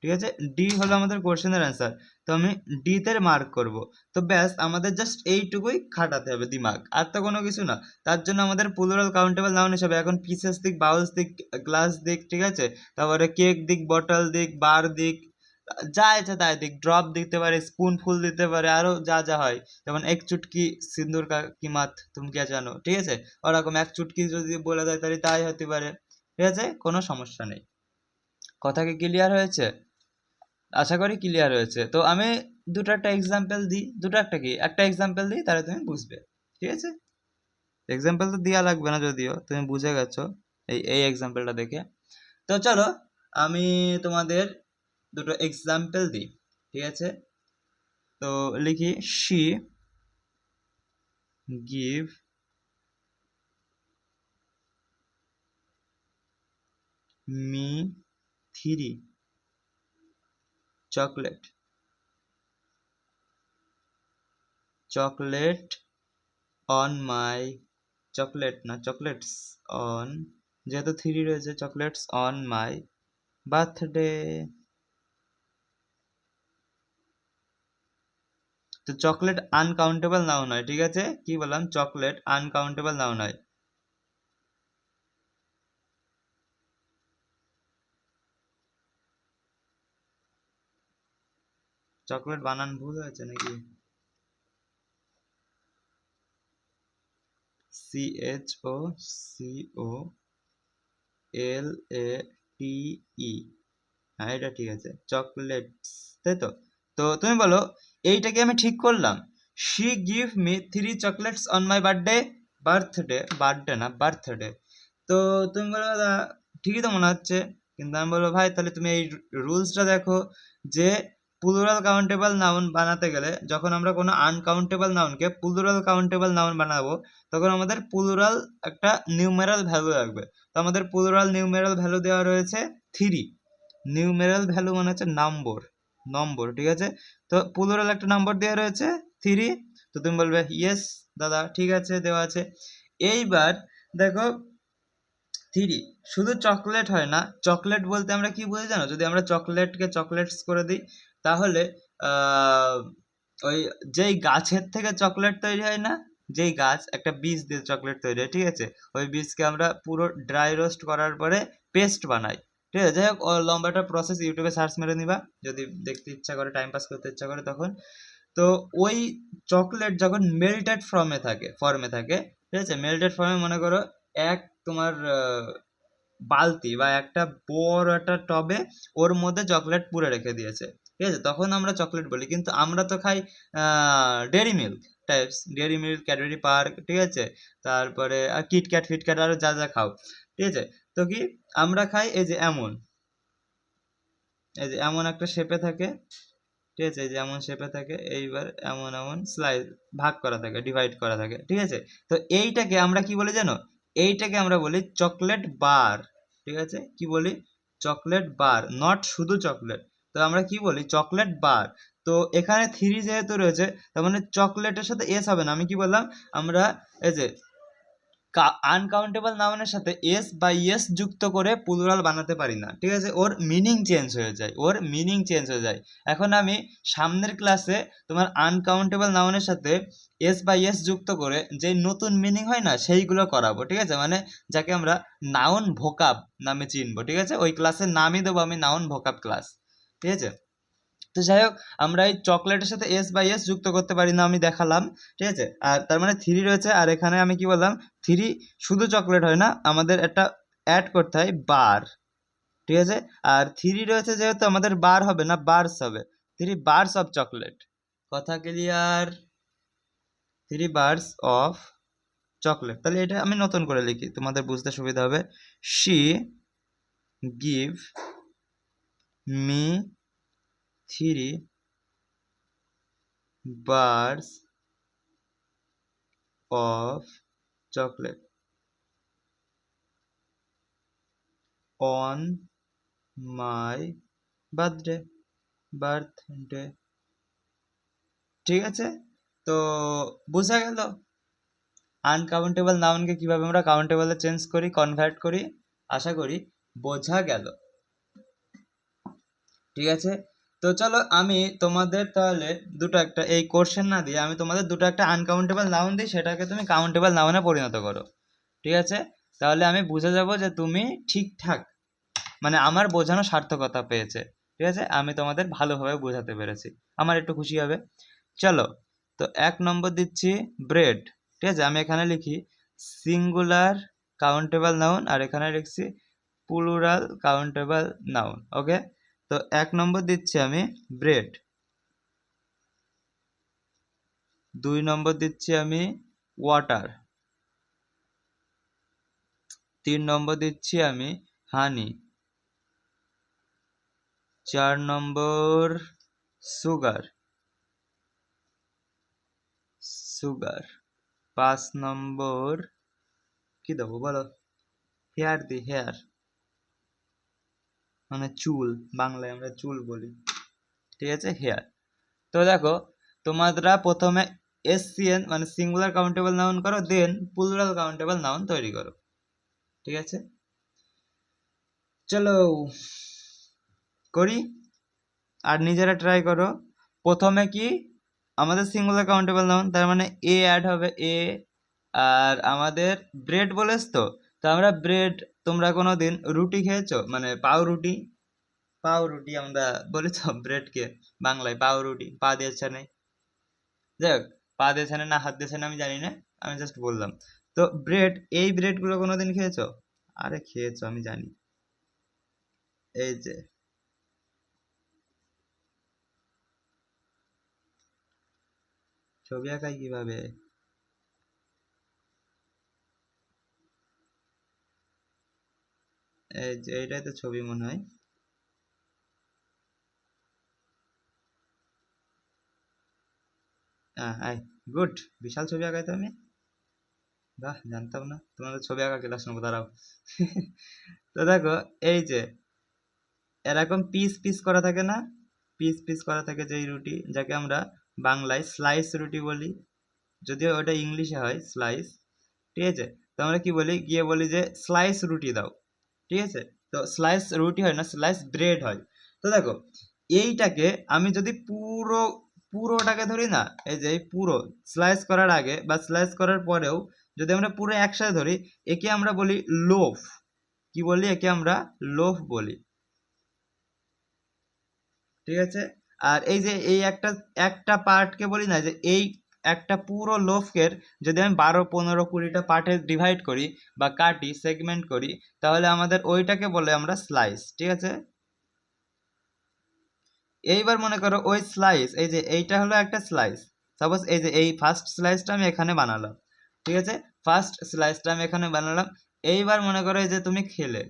ঠিক আছে, ডি হলো আমাদের কোশ্চেনের অ্যান্সার, তো আমি ডিতে মার্ক করব। তো ব্যাস, আমাদের জাস্ট এইটুকুই খাটাতে হবে দিমাগ, আর তো কোনো কিছু না। তার জন্য আমাদের প্লুরাল কাউন্টেবল নাউন হিসাবে এখন পিসেস দিক, বাউলস দিক, গ্লাস দিক, ঠিক আছে, তারপরে কেক দিক, বটল দিক, বার দিক, যা ইচ্ছা তাই দিক, ড্রপ দিতে পারে, স্পুন ফুল দিতে পারে, আরো যা যা হয়, যেমন এক চুটকি সিন্দুর কা কিমাত তুম কে জানো, ঠিক আছে, ওরকম এক চুটকি যদি বলে দেয় তাহলে তাই হতে পারে, ঠিক আছে, কোনো সমস্যা নেই। কথা কি ক্লিয়ার হয়েছে? আশা করি ক্লিয়ার হয়েছে। তো আমি একটা এক্সাম্পল দিই, একটা এক্সাম্পল দিই, তাহলে তুমি বুঝবে। ঠিক আছে, এক্সাম্পল তো দেওয়া লাগবে না, যদিও তুমি বুঝে গেছো এই এক্সাম্পলটা দেখে। তো চলো আমি তোমাদের দুটো এক্সাম্পল দিই। ঠিক আছে, তো লিখি she give me 3 chocolate on my chocolates on, যেহেতু 3 রয়েছে, chocolates on my birthday। তো চকলেট আনকাউন্টেবল নাউন হয়। ঠিক আছে, কি বললাম? চকলেট আনকাউন্টেবল নাউন হয়। চকলেট বানান ভুল হয়েছে নাকি? CHOCOLATE, হ্যাঁ এটা ঠিক আছে, চকলেটস, তাই তো। তো তুমি বলো এইটাকে আমি ঠিক করলাম, she give me 3 chocolates on my birthday না বার্থডে। তো তুমি বলো দাদা ঠিকই তো মনে হচ্ছে, কিন্তু আমি বলবো ভাই তাহলে তুমি এই রুলসটা দেখো, যে প্লুরাল কাউন্টেবল নাউন বানাতে গেলে, যখন আমরা কোনো আনকাউন্টেবল নাউনকে প্লুরাল কাউন্টেবল নাউন বানাবো, তখন আমাদের প্লুরাল একটা নিউমেরাল ভ্যালু লাগবে। তো আমাদের প্লুরাল নিউমেরাল ভ্যালু দেওয়া রয়েছে 3। নিউমেরাল ভ্যালু মানে হচ্ছে নম্বর, ঠিক আছে। তো প্লুরাল একটা নম্বর দেওয়া রয়েছে 3। তো তুমি বলবে ইয়েস দাদা ঠিক আছে, দেওয়া আছে। এইবার দেখো 3 শুধু চকলেট হয় না। চকলেট বলতে আমরা কি বুঝি জানো? যদি আমরা চকলেটকে চকলেটস করে দিই, তাহলে ওই যেই গাছের থেকে চকলেট তৈরি হয় না, যেই গাছ একটা বীজ দিয়ে চকলেট তৈরি হয়, ঠিক আছে, ওই বীজকে আমরা পুরো ড্রাই রোস্ট করার পরে পেস্ট বানাই। ঠিক আছে, যাই হোক লম্বা একটা প্রসেস, ইউটিউবে সার্চ মেরে নিবা যদি দেখতে ইচ্ছা করে, টাইম পাস করতে ইচ্ছা করে তখন। তো ওই চকলেট যখন মেল্টেড ফর্মে থাকে, ঠিক আছে, মেল্টেড ফর্মে মনে করো এক তোমার বালতি বা একটা বড় একটা টবে ওর মধ্যে চকলেট পুরে রেখে দিয়েছে, ঠিক আছে, তখন আমরা চকলেট বলি। কিন্তু আমরা তো খাই dairy milk types, dairy milk, Cadbury park, ঠিক আছে, তারপরে আর কিটক্যাট ফিটক্যাট আরো যা যা খাও, ঠিক আছে। তো কি আমরা খাই এই যে এমন একটা শেপে থাকে, ঠিক আছে, এই যে এমন শেপে থাকে, এইবার এমন এমন স্লাইস ভাগ করা থাকে, ডিভাইড করা থাকে, ঠিক আছে। তো এইটাকে আমরা কি বলি জানো? এইটাকে আমরা বলি চকলেট বার। ঠিক আছে, কি বলি? চকলেট বার, নট শুধু চকলেট। তো আমরা কি বলি? Chocolate bar. তো এখানে 3 যেহেতু রয়েছে, তার মানে চকলেটের সাথে এস হবে না। আমি কি বললাম? আমরা এই যে আনকাউন্টেবল নাউনের সাথে এস বা ইয়েস যুক্ত করে প্লুরাল বানাতে পারি না, ঠিক আছে, ওর মিনিং চেঞ্জ হয়ে যায়। এখন আমি সামনের ক্লাসে তোমার আনকাউন্টেবল নাউনের সাথে এস বা ইয়েস যুক্ত করে যে নতুন মিনিং হয় না, সেইগুলো করাবো, ঠিক আছে, মানে যাকে আমরা নাউন ভোকাব নামে চিনবো, ঠিক আছে। ওই ক্লাসের নামই দেবো আমি নাউন ভোকাব ক্লাস, ঠিক আছে। তো যাই হোক, আমরা এই চকলেটের সাথে এস বাই এস যুক্ত করতে পারি না, আমি দেখালাম, ঠিক আছে। আর তার মানে 3 রয়েছে, আর এখানে আমি কি বললাম? 3 শুধু চকলেট হয় না, আমাদের একটা অ্যাড করতে হয় বার, ঠিক আছে। আর 3 রয়েছে যেহেতু, আমাদের বার হবে না, বার্স হবে। 3 বার্স অফ চকলেট। কথা ক্লিয়ার? 3 bars of chocolate. তাহলে এটা আমি নতুন করে লিখি, তোমাদের বুঝতে সুবিধা হবে। She give me 3 bars of chocolate on my birthday। ঠিক আছে, তো বোঝা গেল আনকাউন্টেবল নাউনকে কিভাবে আমরা কাউন্টেবলে চেঞ্জ করি, কনভার্ট করি। আশা করি বোঝা গেল। ঠিক আছে, তো চলো আমি তোমাদের তাহলে একটা এই কোশ্চেন না দিয়ে আমি তোমাদের একটা আনকাউন্টেবল নাউন দিই, সেটাকে তুমি কাউন্টেবল নাউনে পরিণত করো। ঠিক আছে, তাহলে আমি বুঝে যাব যে তুমি ঠিকঠাক, মানে আমার বোঝানো সার্থকতা পেয়েছে। ঠিক আছে, আমি তোমাদের ভালোভাবে বোঝাতে পেরেছি, আমার একটু খুশি হবে। চলো, তো 1 নম্বর দিচ্ছি ব্রেড। ঠিক আছে, আমি এখানে লিখি সিঙ্গুলার কাউন্টেবল নাউন, আর এখানে লিখছি প্লুরাল কাউন্টেবল নাউন। ওকে, তো 1 নম্বর দিচ্ছি আমি ব্রেড, 2 নম্বর দিচ্ছি আমি ওয়াটার, 3 নম্বর দিচ্ছি আমি হানি, 4 নম্বর সুগার, 5 নম্বর কি দেবো বলো? হেয়ার দি, হেয়ার মানে চুল, বাংলায় আমরা চুল বলি, ঠিক আছে, হেয়ার। তো দেখো তোমরা প্রথমে এসসিএন মানে সিঙ্গুলার কাউন্টেবল নাউন করো, দেন প্লুরাল কাউন্টেবল নাউন তৈরি করো, ঠিক আছে। চলো করি, আর নিজেরা ট্রাই করো। প্রথমে কি আমাদের সিঙ্গুলার কাউন্টেবল নাউন, তার মানে এ অ্যাড হবে, এ। আর আমাদের ব্রেড বলেছ, তো আমরা ব্রেড, তোমরা কোনোদিন রুটি খেয়েছো, মানে পাউরুটি? পাউরুটি আমরা বলি তো ব্রেডকে বাংলায়, পাউরুটি, পা দিয়ে ছানে, যাই হোক, পা দিয়ে ছানে না হাত দিয়ে ছানে আমি জানি না, আমি জাস্ট বললাম। তো ব্রেড, এই ব্রেড গুলো কোনোদিন খেয়েছো? আরে খেয়েছো, আমি জানি। এই যে ছবি আঁকাই কিভাবে? এই যে এইটাই তো ছবি মনে হয়। গুড, বিশাল ছবি আঁকাই তো আমি। বাহ, জানতাম না তোমাদের ছবি আঁকা ক্লাস নেবো, দাঁড়াও। তো দেখো এই যে এরকম পিস পিস করা থাকে না, পিস পিস করা থাকে যেই রুটি, যাকে আমরা বাংলায় স্লাইস রুটি বলি, যদিও ওটা ইংলিশে হয় স্লাইস, ঠিক আছে। তো আমরা কি বলি, গিয়ে বলি যে স্লাইস রুটি দাও, ঠিক আছে। তো স্লাইস রুটি হয় না, স্লাইস ব্রেড হয়। তো দেখো এইটাকে আমি যদি পুরোটাকে ধরি না, এই যে এই পুরো স্লাইস করার আগে বা স্লাইস করার পরেও যদি আমরা পুরো একসাথে ধরি, একে আমরা বলি লোফ। কি বলি? একে আমরা লোফ বলি, ঠিক আছে। আর এই যে এই একটা একটা পার্টকে বলি না, যে এই একটা পুরো লোফকের যদি আমি 12, 15, 20টা পার্টে ডিভাইড করি বা কাটি, সেগমেন্ট করি, তাহলে আমাদের ওইটাকে বলে আমরা স্লাইস, ঠিক আছে। এইবার মনে করো ওই স্লাইস, এই যে এইটা হলো একটা স্লাইস, সাপোজ এই যে এই ফার্স্ট স্লাইসটা আমি এখানে বানালাম, ঠিক আছে, ফার্স্ট স্লাইসটা আমি এখানে বানালাম। এইবার মনে করো এই যে তুমি খেলে,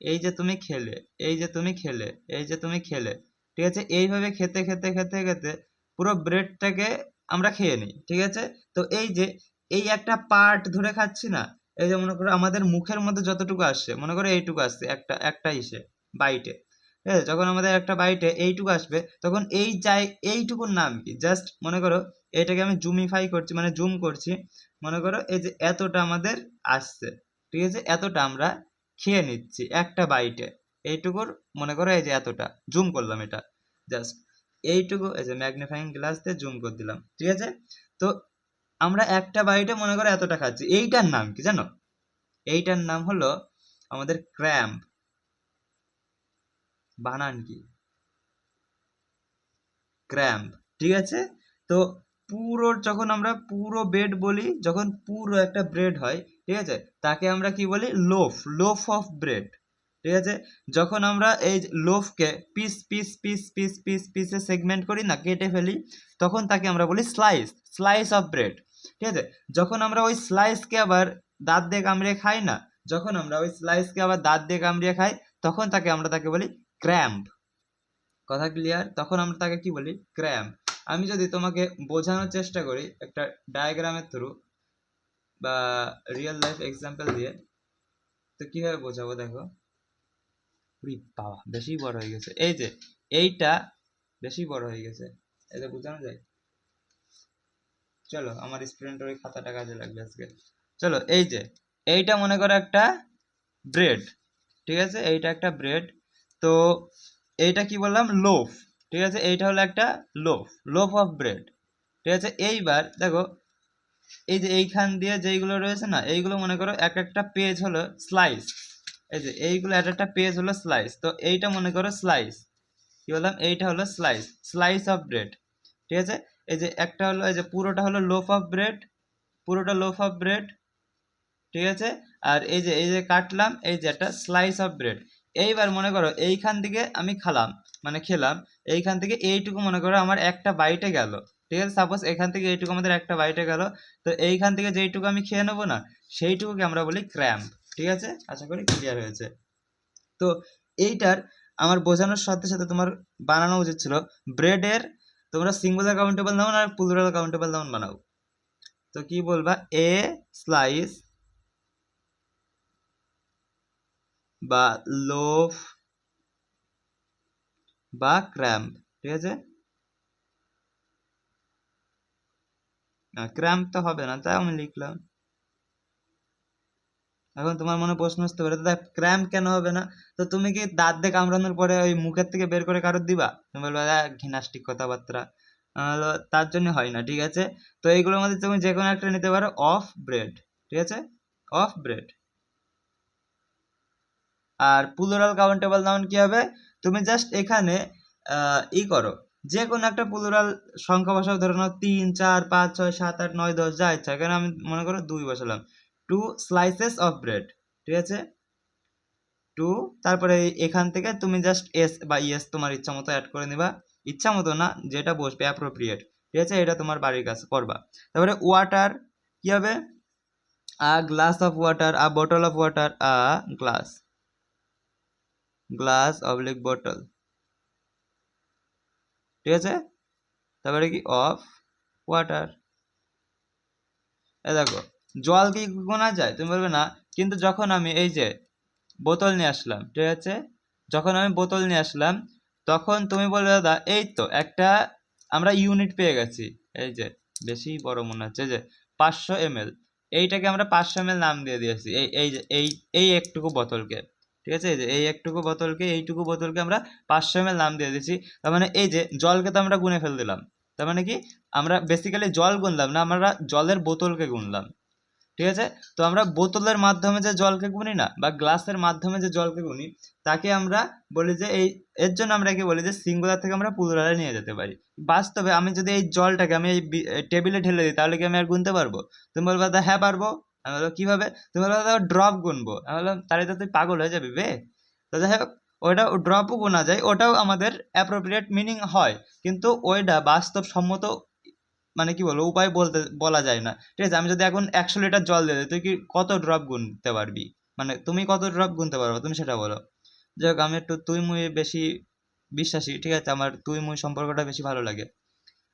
এই যে তুমি খেলে, এই যে তুমি খেলে, এই যে তুমি খেলে, ঠিক আছে। এইভাবে খেতে খেতে খেতে খেতে পুরো ব্রেডটাকে আমরা খেয়ে নিই, ঠিক আছে। তো এই যে এই একটা পার্ট ধরে খাচ্ছি না, এই যে মনে করো আমাদের মুখের মধ্যে যতটুকু আসছে, মনে করো এইটুকু আসছে, একটা একটা ইসে বাইটে, ঠিক আছে। যখন আমাদের একটা বাইটে এইটুকু আসবে, তখন এইটুকুর নাম কি, জাস্ট মনে করো এটাকে আমি জুমিফাই করছি, মানে জুম করছি, মনে করো এই যে এতটা আমাদের আসছে, ঠিক আছে, এতটা আমরা খেয়ে নিচ্ছি একটা বাইটে, এইটুকুর মনে করো এই যে এতটা জুম করলাম, এটা জাস্ট এইটুকু, এই যে ম্যাগনিফাইং গ্লাস দিয়ে জুম করে দিলাম, ঠিক আছে। তো আমরা একটা বাইটে মনে করো এতটা খাচ্ছি, এইটার নাম কি জানো? এইটার নাম হলো আমাদের ক্র্যাম্প। বানান কি? ক্র্যাম্প, ঠিক আছে। তো পুরো যখন আমরা পুরো ব্রেড বলি, যখন পুরো একটা ব্রেড হয়, ঠিক আছে, তাকে আমরা কি বলি? লোফ, লোফ অফ ব্রেড, ঠিক আছে। যখন আমরা এই লোফকে piece piece piece piece piece পিসে সেগমেন্ট করি না, কেটে ফেলি, তখন তাকে আমরা বলি স্লাইস, স্লাইস অফ ব্রেড, ঠিক আছে। যখন আমরা ওই স্লাইসকে আবার দাঁত দিয়ে কামড়িয়ে খাই না, যখন আমরা ওই স্লাইসকে আবার দাঁত দিয়ে কামড়িয়ে খাই, তখন তাকে বলি ক্র্যাম্প। কথা ক্লিয়ার? তখন আমরা তাকে কি বলি? ক্র্যাম্প। আমি যদি তোমাকে বোঝানোর চেষ্টা করি একটা ডায়াগ্রামের থ্রু বা রিয়েল লাইফ এক্সাম্পল দিয়ে, তো কিভাবে বোঝাবো দেখো। বাবা বেশি বড় হয়ে গেছে, এই যে এইটা বেশি বড় হয়ে গেছে, এটা বোঝানো যায়? চলো আমার স্টুডেন্টের ওই খাতাটা কাজে লাগবে আজকে। চলো এই যে এইটা মনে করো একটা ব্রেড, ঠিক আছে, এইটা একটা ব্রেড। তো এইটা কি বললাম? লোফ, ঠিক আছে, এইটা হলো একটা লোফ, লোফ অফ ব্রেড, ঠিক আছে। এইবার দেখো এই যে এইখান দিয়ে যেইগুলো রয়েছে না, এইগুলো মনে করো এক একটা পেজ হলো স্লাইস, এই যে এইগুলো এক একটা পেজ হলো স্লাইস। তো এইটা মনে করো স্লাইস, কি বললাম? এইটা হলো স্লাইস, স্লাইস অফ ব্রেড, ঠিক আছে। এই যে একটা হলো, এই যে পুরোটা হলো লোফ অফ ব্রেড, পুরোটা লোফ অফ ব্রেড, ঠিক আছে। আর এই যে কাটলাম, এই যে একটা স্লাইস অফ ব্রেড, এইবার মনে করো এইখান থেকে আমি খেলাম, এইখান থেকে এইটুকু মনে করো আমার একটা বাইটে গেল, ঠিক আছে, সাপোজ এখান থেকে এইটুকু আমাদের একটা বাইটে গেল, তো এইখান থেকে যেইটুকু আমি খেয়ে নেবো না, সেইটুকুকে আমরা বলি ক্র্যাম্প। ঠিক আছে, আশা করি ক্লিয়ার হয়েছে। তো এইটার আমার বোঝানোর সাথে সাথে তোমার বানানো উচিত ছিল ব্রেডের তোমরা সিঙ্গুলার কাউন্টেবল নাউন আর প্লুরাল কাউন্টেবল নাউন বানাও। তো কি বলবা, এ স্লাইস বা লোফ বা ক্র্যাম্প। ঠিক আছে, ক্র্যাম্প তো হবে না, তাই আমি লিখলাম। এখন তোমার মনে প্রশ্ন আসতে পারে, দাদা ক্র্যাম্প কেন হবে না? তো তুমি কি দাঁত দিয়ে কামড়ানোর পরে ওই মুখের থেকে বের করে কারোর দিবা? তুমি বলবে ঘিনাস্টিক কথাবার্তা। তার জন্য হয় না। ঠিক আছে, তো এইগুলোর মধ্যে তুমি যে কোনো একটা নিতে পারো, অফ ব্রেড। ঠিক আছে, অফ ব্রেড। আর প্লুরাল কাউন্টেবল নাউন কি হবে, তুমি জাস্ট এখানে করো, যে কোনো একটা প্লুরাল সংখ্যা বসাও, ধরে নাও 3 4 5 6 7 8 9 10 যা ইচ্ছা, এখানে আমি মনে করো 2 বসালাম, 2 স্লাইসেস অফ ব্রেড। ঠিক আছে, 2, তারপরে এখান থেকে তুমি জাস্ট এস বা ইয়েস তোমার ইচ্ছা মতো অ্যাড করে নিবা, ইচ্ছা মতো না, যেটা বসবে অ্যাপ্রোপ্রিয়েট। ঠিক আছে, এটা তোমার বাড়ির কাছে করবা। তারপরে ওয়াটার কি হবে, a glass of water, a bottle of water, a glass, glass oblique bottle. ঠিক আছে, তারপরে কি অফ ওয়াটার। দেখো জল কি গোনা যায়? তুমি বলবে না, কিন্তু যখন আমি এই যে বোতল নিয়ে আসলাম, ঠিক আছে, যখন আমি বোতল নিয়ে আসলাম, তখন তুমি বলবে দাদা এই তো একটা আমরা ইউনিট পেয়ে গেছি, এই যে বেশি বড় মনে হচ্ছে, যে 500 ml, এইটাকে আমরা 500 ml নাম দিয়ে দিয়েছি, এই এই যে এই একটুকু বোতলকে। ঠিক আছে, এই যে এই একটুকু বোতলকে, এইটুকু বোতলকে আমরা 500 ml নাম দিয়ে দিয়েছি। তার মানে এই যে জলকে তো আমরা গুনে ফেল দিলাম, তার মানে কি আমরা বেসিক্যালি জল গুনলাম না, আমরা জলের বোতলকে গুনলাম। ঠিক আছে, তো আমরা বোতলের মাধ্যমে যে জলকে গুনি না, বা গ্লাসের মাধ্যমে যে জলকে গুনি, তাকে আমরা বলি যে এই, এর জন্য আমরা কি বলি যে সিঙ্গুলার থেকে আমরা প্লুরালে নিয়ে যেতে পারি। বাস্তবে আমি যদি এই জলটাকে আমি এই টেবিলে ঢেলে দিই, তাহলে কি আমি আর গুনতে পারবো? তুমি বলবে দাদা হ্যাঁ পারবো। আমি বলবো কিভাবে? তুমি বলবে দাদা ড্রপ গুনবো। আমি বললাম তাহলে তো তুই পাগল হয়ে যাবি বে। তো যাই হোক, ওটা ড্রপও গোনা যায়, ওটাও আমাদের অ্যাপ্রোপ্রিয়েট মিনিং হয়, কিন্তু ওইটা বাস্তবসম্মত মানে কি বলবো উপায় বলা যায় না। ঠিক আছে, আমি যদি এখন 100 লিটার জল দিয়ে দিই, তুই কি কত ড্রপ গুনতে পারবি? মানে তুমি কত ড্রপ গুনতে পারবে, তুমি সেটা বলো। যাই হোক, আমি একটু তুই মুই বেশি বিশ্বাসী। ঠিক আছে, আমার তুই মুই সম্পর্কটা বেশি ভালো লাগে,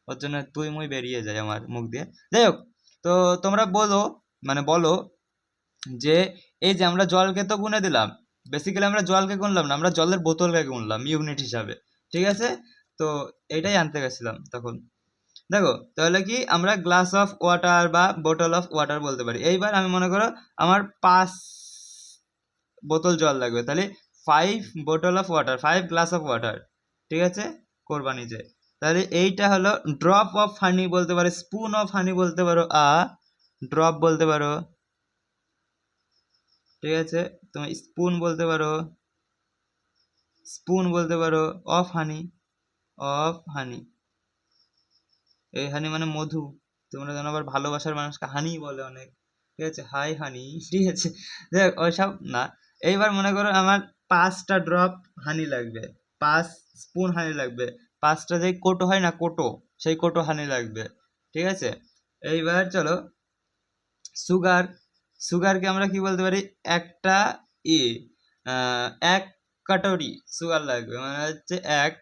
ওর জন্য তুই মুই বেরিয়ে যায় আমার মুখ দিয়ে। যাই হোক, তো তোমরা বলো, মানে বলো যে এই যে আমরা জলকে তো গুনে দিলাম, বেসিক্যালি আমরা জলকে গুনলাম না, আমরা জলের বোতলকে গুনলাম ইউনিট হিসাবে। ঠিক আছে, তো এটাই আনতে গেছিলাম তখন। দেখো তাহলে কি আমরা গ্লাস অফ ওয়াটার বা বোতল অফ ওয়াটার বলতে পারি। এইবার আমি মনে করো আমার 5 বোতল জল লাগবে, তাহলে 5 বোতল of water, 5 glass of water. ঠিক আছে, করবা নিজে। তাহলে এইটা হলো ড্রপ অফ হানি বলতে পারো, স্পুন অফ হানি বলতে পারো, ড্রপ বলতে পারো। ঠিক আছে, তুমি স্পুন বলতে পারো, স্পুন বলতে পারো, অফ হানি, অফ হানি। এই হানি মানে মধু, তোমরা জানো আবার ভালোবাসার মানুষকে হানি বলে অনেক। ঠিক আছে, হাই হানি। ঠিক আছে, দেখ ওইসব না। এইবার মনে করো আমার 5টা ড্রপ হানি লাগবে, 5 স্পুন হানি লাগবে, 5টা যে কোটো হয় না, কোটো, সেই কোটো হানি লাগবে। ঠিক আছে, এইবার চলো সুগার, সুগারকে আমরা কি বলতে পারি, একটা ই এক কাটোরি সুগার লাগবে, মানে হচ্ছে এক,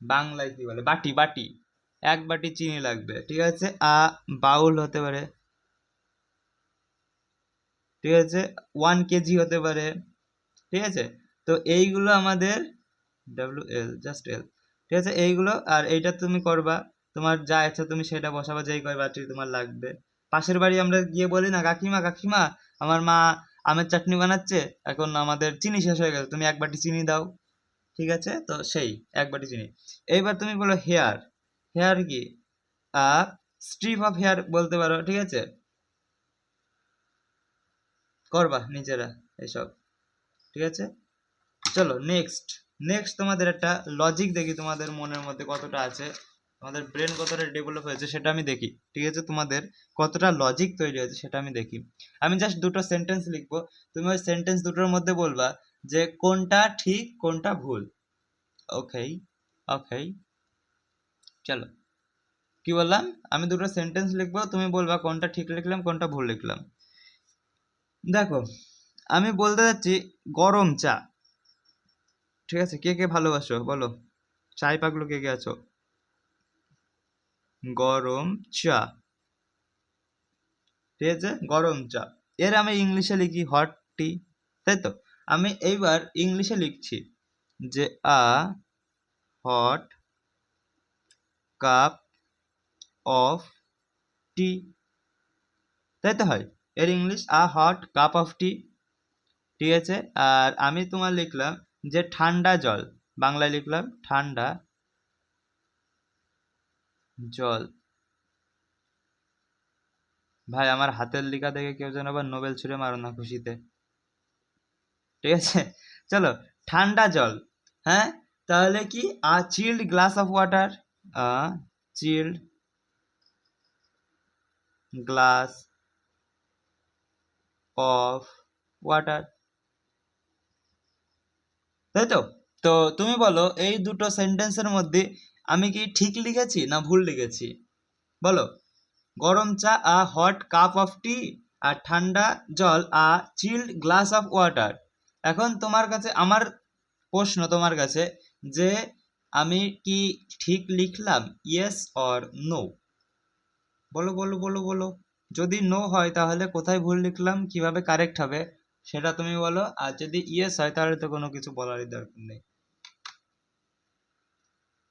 বাংলায় কি বলে, বাটি, বাটি, 1 বাটি চিনি লাগবে। ঠিক আছে, বাউল হতে পারে। ঠিক আছে, 1 কেজি হতে পারে। ঠিক আছে, তো এইগুলো আমাদের এল, জাস্ট এল। ঠিক আছে, এইগুলো, আর এইটা তুমি করবা, তোমার যা ইচ্ছা তুমি সেটা বসাবা, যেই কয় বাটি তোমার লাগবে। পাশের বাড়ি আমরা গিয়ে বলি না, কাকিমা কাকিমা আমার মা আমের চাটনি বানাচ্ছে, এখন আমাদের চিনি শেষ হয়ে গেছে, তুমি 1 বাটি চিনি দাও। ঠিক আছে, তো সেই 1 বাটি চিনি। এইবার তুমি বলো হেয়ার, হেয়ার কি, স্ট্রিপ অফ হেয়ার বলতে পারো। ঠিক আছে, করবা নিজেরা এসব। ঠিক আছে, চলো নেক্সট, নেক্সট তোমাদের একটা লজিক দেখি তোমাদের মনের মধ্যে কতটা আছে, তোমাদের ব্রেন কতটা ডেভেলপ হয়েছে সেটা আমি দেখি। ঠিক আছে, তোমাদের কতটা লজিক তৈরি হয়েছে সেটা আমি দেখি। আমি জাস্ট দুটো সেন্টেন্স লিখবো, তুমি ওই সেন্টেন্স দুটোর মধ্যে বলবা যে কোনটা ঠিক কোনটা ভুল। ওকে ওকে, চলো কি বললাম, আমি দুটো সেন্টেন্স লিখবো, তুমি বলবা কোনটা ঠিক লিখলাম কোনটা ভুল লিখলাম। দেখো আমি বলতে যাচ্ছি গরম চা, ঠিক আছে? কে কে ভালোবাসো বলো, চাই পাগলো কে কে আছো? গরম চা, ঠিক আছে, গরম চা। এর আমি ইংলিশে লিখি হট টি, তাই তো? আমি এইবার ইংলিশে লিখছি যে a hot cup of tea, তাই তো হয়? এর English a hot cup of tea, ঠিক আছে? আর আমি তোমার লিখলাম যে ঠান্ডা জল, বাংলায় লিখলাম ঠান্ডা জল। ভাই আমার হাতের লেখা দেখে কেউ যেন আবার নোবেল ছুঁড়ে মারো না খুশিতে, ঠিক আছে? চলো, ঠান্ডা জল, হ্যাঁ? তাহলে কি a chilled glass of water, a chilled glass of water, তাই তো? তো তুমি বলো এই দুটো সেন্টেন্সের মধ্যে আমি কি ঠিক লিখেছি না ভুল লিখেছি বলো? গরম চা আ হট কাপ অফ টি, আর ঠান্ডা জল আ চিল্ড গ্লাস অফ ওয়াটার। এখন তোমার কাছে আমার প্রশ্ন, তোমার কাছে যে আমি কি ঠিক লিখলাম, ইয়েস অর নো? বলো বলো বলো বলো। যদি নো হয় তাহলে কোথায় ভুল লিখলাম, কিভাবে কারেক্ট হবে সেটা তুমি বলো, আর যদি ইয়েস হয় তাহলে তো কোনো কিছু বলারই দরকার নেই।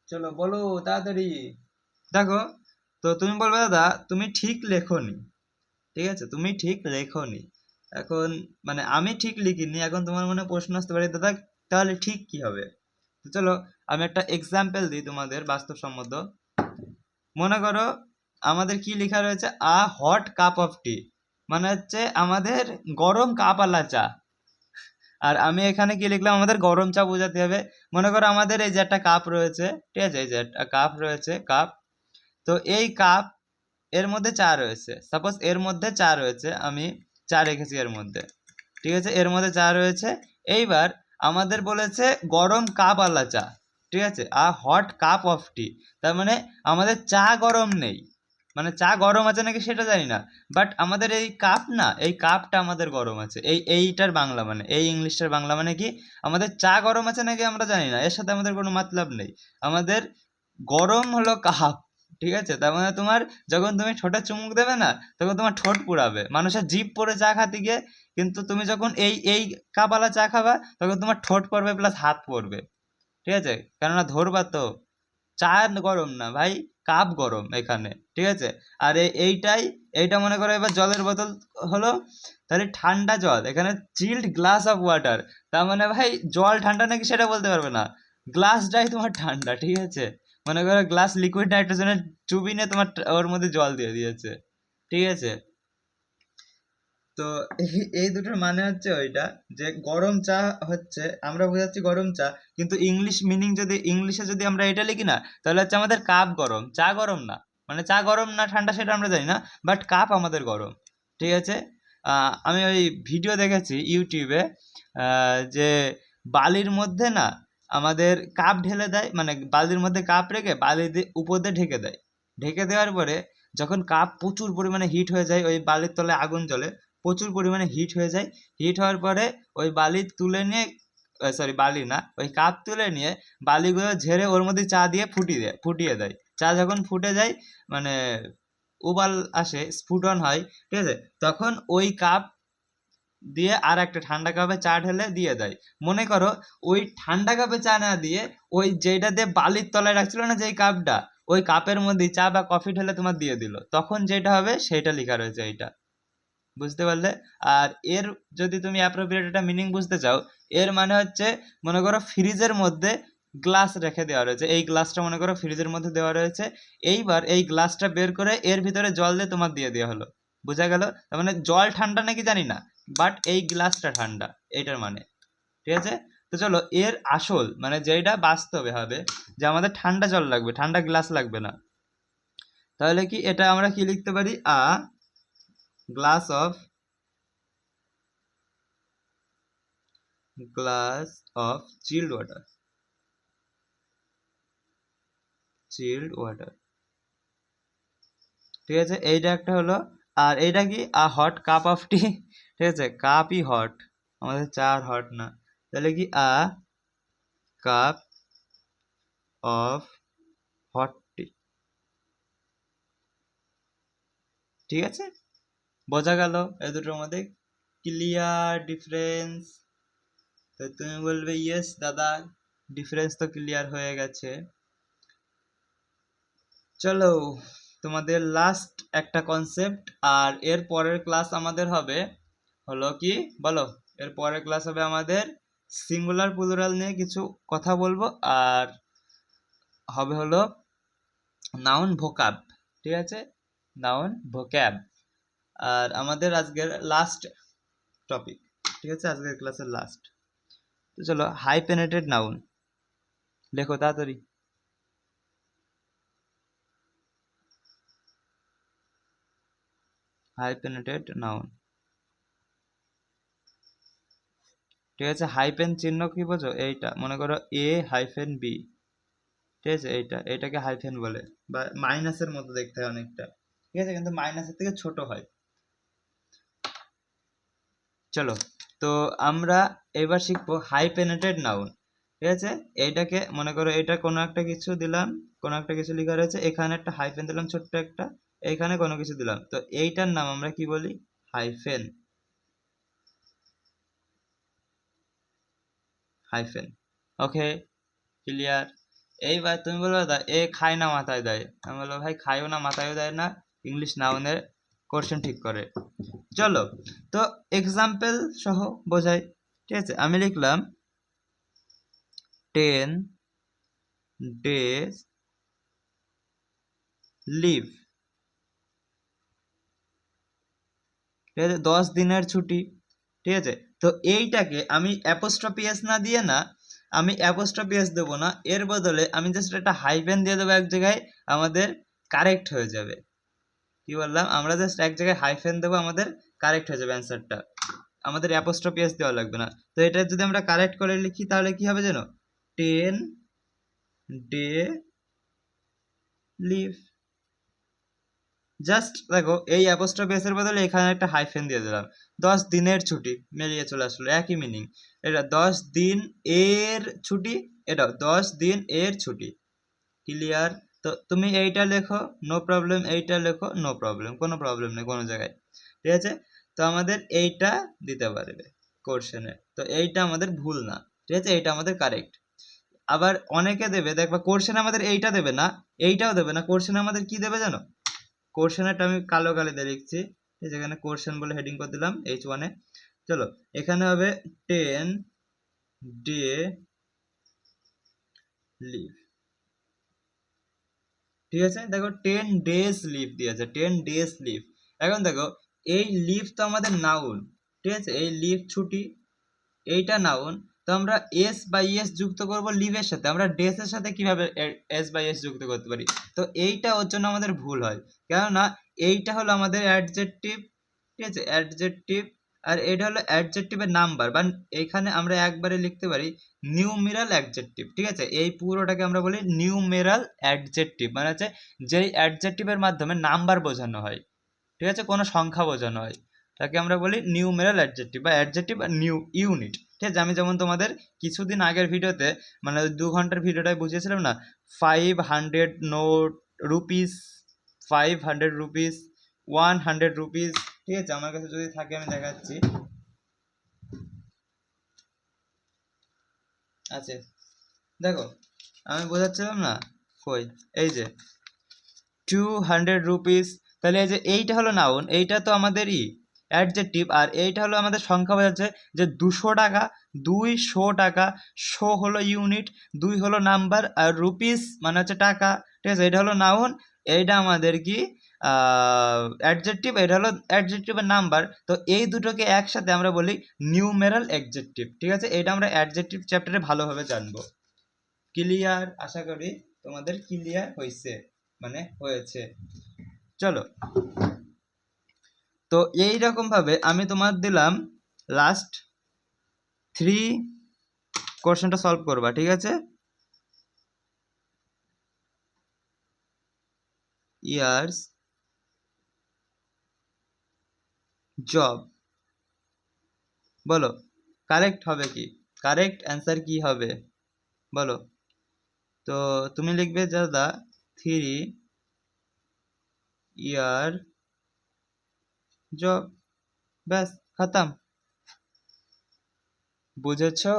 চলো বলো তাড়াতাড়ি। দেখো, তো তুমি বলবে দাদা তুমি ঠিক লেখোনি, ঠিক আছে, তুমি ঠিক লেখোনি। এখন মানে আমি ঠিক লিখিনি, এখন তোমার মনে প্রশ্ন আসতে পারে দাদা তাহলে ঠিক কি হবে? তো চলো আমি একটা এক্সাম্পল দিই তোমাদের বাস্তবসম্মত। মনে করো আমাদের কি লেখা রয়েছে আ হট কাপ অফ টি, মানে হচ্ছে আমাদের গরম কাপ আলা চা। আর আমি এখানে কি লিখলাম, আমাদের গরম চা বোঝাতে হবে। মনে করো আমাদের এই যে একটা কাপ রয়েছে, ঠিক আছে, এই যে একটা কাপ রয়েছে, কাপ। তো এই কাপ এর মধ্যে চা রয়েছে, সাপোজ এর মধ্যে চা রয়েছে, আমি চা রেখেছি এর মধ্যে, ঠিক আছে, এর মধ্যে চা রয়েছে। এইবার আমাদের বলেছে গরম কাপ আলা চা, ঠিক আছে, আ হট কাপ অফ টি। তার মানে আমাদের চা গরম নেই, মানে চা গরম আছে নাকি সেটা জানি না, বাট আমাদের এই কাপ না, এই কাপটা আমাদের গরম আছে। এইটার বাংলা মানে, এই ইংলিশটার বাংলা মানে কি, আমাদের চা গরম আছে নাকি আমরা জানি না, এর সাথে আমাদের কোনো মতলব নেই। আমাদের গরম হলো কাপ, ঠিক আছে? তার মানে তোমার যখন তুমি ঠোঁটে চুমুক দেবে না, তখন তোমার ঠোঁট পুড়াবে, মানুষের জিভ পড়ে চা খাতে গিয়ে। কিন্তু তুমি যখন এই কাপালা চা খাবা তখন তোমার ঠোঁট পড়বে প্লাস হাত পড়বে, ঠিক আছে? কেননা ধরবা তো, চা গরম না ভাই, কাপ গরম এখানে, ঠিক আছে? আর এইটা মনে করো এবার জলের বোতল হলো, তাহলে ঠান্ডা জল এখানে চিল্ড গ্লাস অফ ওয়াটার। তার মানে ভাই জল ঠান্ডা নাকি সেটা বলতে পারবে না, গ্লাসটাই তোমার ঠান্ডা, ঠিক আছে? মনে করো গ্লাস লিকুইড নাইট্রোজেনের চুবি নিয়ে তোমার ওর মধ্যে জল দিয়ে দিয়েছে, ঠিক আছে? তো এই দুটোর মানে হচ্ছে ওইটা, যে গরম চা হচ্ছে আমরা বোঝাচ্ছি গরম চা, কিন্তু ইংলিশ মিনিং যদি ইংলিশে যদি আমরা এটা লিখি না, তাহলে হচ্ছে আমাদের কাপ গরম, চা গরম না। মানে চা গরম না ঠান্ডা সেটা আমরা জানি না, বাট কাপ আমাদের গরম, ঠিক আছে? আমি ওই ভিডিও দেখেছি ইউটিউবে, যে বালির মধ্যে না আমাদের কাপ ঢেলে দেয়, মানে বালির মধ্যে কাপ রেখে বালি দিয়ে উপর দিয়ে ঢেকে দেয়। ঢেকে দেওয়ার পরে যখন কাপ প্রচুর পরিমাণে হিট হয়ে যায়, ওই বালির তলায় আগুন জ্বলে, প্রচুর পরিমাণে হিট হয়ে যায়। হিট হওয়ার পরে ওই বালি তুলে নিয়ে, সরি বালি না, ওই কাপ তুলে নিয়ে বালিগুলো ঝেড়ে ওর মধ্যে চা দিয়ে ফুটিয়ে দেয়। চা যখন ফুটে যায়, মানে উবাল আসে, স্ফুটন হয়, ঠিক আছে, তখন ওই কাপ দিয়ে আর একটা ঠান্ডা কাপে চা ঢেলে দিয়ে দেয়। মনে করো ওই ঠান্ডা কাপে চা না দিয়ে ওই যেটা দিয়ে বালির তলায় রাখছিল না যেই কাপটা, ওই কাপের মধ্যে চা বা কফি ঢেলে তোমার দিয়ে দিল, তখন যেটা হবে সেটা লেখা রয়েছে এইটা, বুঝতে পারলে? আর এর যদি তুমি অ্যাপ্রোপ্রিয়েট একটা মিনিং বুঝতে চাও, এর মানে হচ্ছে মনে করো ফ্রিজের মধ্যে গ্লাস রেখে দেওয়া রয়েছে, এই গ্লাসটা মনে করো ফ্রিজের মধ্যে দেওয়া রয়েছে। এইবার এই গ্লাসটা বের করে এর ভিতরে জল দিয়ে তোমার দিয়ে দেওয়া হলো, বোঝা গেল? তার মানে জল ঠান্ডা নাকি জানি না, বাট এই গ্লাসটা ঠান্ডা, এইটার মানে, ঠিক আছে? তো চলো এর আসল মানে যেটা বাস্তবে হবে, যে আমাদের ঠান্ডা জল লাগবে, ঠান্ডা গ্লাস লাগবে না। তাহলে কি এটা আমরা কি লিখতে পারি, a glass of glass of child water, child water. ঠিক আছে, এইটা একটা হলো। আর এইটা কি, আ হট কাপ অফ টি। ঠিক আছে, কাপই হট, আমাদের চা হট না, তাহলে কি আ কাপ অফ হট টি। ঠিক আছে, বোঝা গেল এই দুটোর মধ্যে ক্লিয়ার ডিফারেন্স? তো তুমি বলবে ইয়েস দাদা, ডিফারেন্স তো ক্লিয়ার হয়ে গেছে। চলো, তোমাদের লাস্ট একটা কনসেপ্ট, আর এর পরের ক্লাস আমাদের হবে হলো কি বলো, এর পরের ক্লাস হবে আমাদের সিঙ্গুলার প্লুরাল নিয়ে কিছু কথা বলবো, আর হবে হলো নাউন ভোকাব। ঠিক আছে, নাউন ভোক্যাব। আর আমাদের আজকের লাস্ট টপিক, ঠিক আছে, আজকের ক্লাসের লাস্ট। তো চলো, হাইপেনেটেড নাউন লেখো তাড়াতাড়ি। হাইপেনেটেড নাউন। ঠিক আছে, হাইপেন চিহ্ন কি বোঝো? এইটা মনে করো এ হাইফেন বি, ঠিক আছে, এইটাকে হাইফেন বলে, বা মাইনাসের মতো দেখতে হয় অনেকটা। ঠিক আছে, কিন্তু মাইনাসের থেকে ছোট হয়। চলো, তো আমরা এবার শিখবো হাইপেনেটেড নাউন। ঠিক আছে, এইটাকে মনে করো এটা কোনো একটা কিছু দিলাম, কোনো একটা কিছু লেখা রয়েছে, এখানে একটা হাইফেন দিলাম ছোট্ট একটা, এইখানে কোনো কিছু দিলাম, তো এইটার নাম আমরা কি বলি? হাইফেন। হাইফেন। ওকে, ক্লিয়ার? এইবার তুমি বলবে দাদা এ খায় না মাথায় দেয়, আমি বলবো ভাই খায়ও না মাথায়ও দেয় না, ইংলিশ নাউনের কোশ্চেন ঠিক করে। চলো, তো এক্সাম্পল সহ বোঝাই। ঠিক আছে, আমি লিখলাম 10 days লিভ। ঠিক আছে, 10 দিনের ছুটি। ঠিক আছে, তো এইটাকে আমি অ্যাপোস্ট্রফি এস না দিয়ে না, আমি অ্যাপোস্ট্রফি এস দেবো না, এর বদলে আমি জাস্ট একটা হাইফেন দিয়ে দেবো এক জায়গায়, আমাদের কারেক্ট হয়ে যাবে। কি বললাম? আমরা জাস্ট এক জায়গায় হাইফেন দেবো, আমাদের কারেক্ট হয়ে যাবে অ্যান্সারটা, আমাদের অ্যাপোস্ট্রফি এস দেওয়া লাগবে না। তো এটা যদি আমরা কারেক্ট করে লিখি তাহলে কি হবে জানো? 10 ডে লিভ। জাস্ট দেখো, এই অ্যাপোস্ট্রফি এস এর বদলে এখানে একটা হাইফেন দিয়ে দিলাম, 10 দিনের ছুটি মিলিয়ে চলে আসলো, একই মিনিং। এটা 10 দিন এর ছুটি, এটা 10 দিন এর ছুটি। ক্লিয়ার? তো তুমি এইটা লেখো, নো প্রবলেম, এইটা লেখো, নো প্রবলেম, কোনো প্রবলেম নেই কোনো জায়গায়। ঠিক আছে, তো আমাদের এইটা দিতে পারবে কোশ্চেনে, তো এইটা আমাদের ভুল না। ঠিক আছে, এইটা আমাদের কারেক্ট। আবার অনেকে দেবে, দেখবা কোশ্চেন আমাদের এইটা দেবে না, এইটাও দেবে না, কোশ্চেন আমাদের কি দেবে জানো? কোশ্চেনটা আমি কালো কালি দিয়ে লিখছি, যেখানে কোশ্চেন বলে হেডিং করে দিলাম H1 এ। চলো, এখানে হবে 10 ডে লিভ। ঠিক আছে, দেখো 10 days লিভ দিয়েছে, 10 days লিভ। এখন দেখো, এই লিভ তো আমাদের নাউন। ঠিক আছে, এই লিভ ছুটি, এইটা নাউন। তো আমরা এস বাই এস যুক্ত করব লিভের সাথে, আমরা ডেস এর সাথে কিভাবে এস বাই এস যুক্ত করতে পারি? তো এইটা ওর জন্য আমাদের ভুল হয়, কেননা এইটা হলো আমাদের অ্যাডজেক্টিভ। ঠিক আছে, অ্যাডজেক্টিভ। আর এটা হলো অ্যাডজেক্টিভের নাম্বার, বা এখানে আমরা একবারে লিখতে পারি নিউমেরাল অ্যাডজেক্টিভ। ঠিক আছে, এই পুরোটাকে আমরা বলি নিউমেরাল অ্যাডজেক্টিভ, মানে হচ্ছে যেই অ্যাডজেক্টিভের মাধ্যমে নাম্বার বোঝানো হয়। ঠিক আছে, কোনো সংখ্যা বোঝানো হয়, তাকে আমরা বলি নিউমেরাল অ্যাডজেক্টিভ বা অ্যাডজেক্টিভ বা নিউ ইউনিট। ঠিক আছে, আমি যেমন তোমাদের কিছুদিন আগের ভিডিওতে, মানে 2 ঘন্টার ভিডিওটায় বুঝিয়েছিলাম না, 500 নোট রুপিস, 500 রুপিস, 100 রুপিস। ঠিক আছে, আমার কাছে যদি থাকে আমি দেখাচ্ছি। আছে, দেখো, আমি বোঝাচ্ছিলাম না, কই, এই যে 200 রুপিস। তাহলে এই যে এইটা হলো নাউন, এইটা তো আমাদেরই অ্যাডজেক্টিভ, আর এইটা হলো আমাদের সংখ্যা বোঝাচ্ছে যে 200 টাকা, 200 টাকা। শো হলো ইউনিট, 2 হলো নাম্বার, আর রুপিস মানে হচ্ছে টাকা। ঠিক আছে, এটা হলো নাউন, এইটা আমাদের কি অ্যাডজেক্টিভ, এটা হলো অ্যাডজেক্টিভের নাম্বার। তো এই দুটোকে একসাথে আমরা বলি নিউমেরাল অ্যাডজেক্টিভ। ঠিক আছে, এটা আমরা অ্যাডজেক্টিভ চ্যাপ্টারে ভালোভাবে জানবো। ক্লিয়ার? আশা করি তোমাদের ক্লিয়ার হয়েছে, মানে হয়েছে। চলো, তো এই রকম ভাবে আমি তোমার দিলাম লাস্ট 3 কোশ্চেনটা সলভ করবা, ঠিক আছে? ইয়ার্স জব, বলো কারেক্ট হবে কি? কারেক্ট অ্যান্সার কি হবে বলো? তো তুমি লিখবে দাদা 3 ইয়ার জব, ব্যাস খতম। বুঝেছো?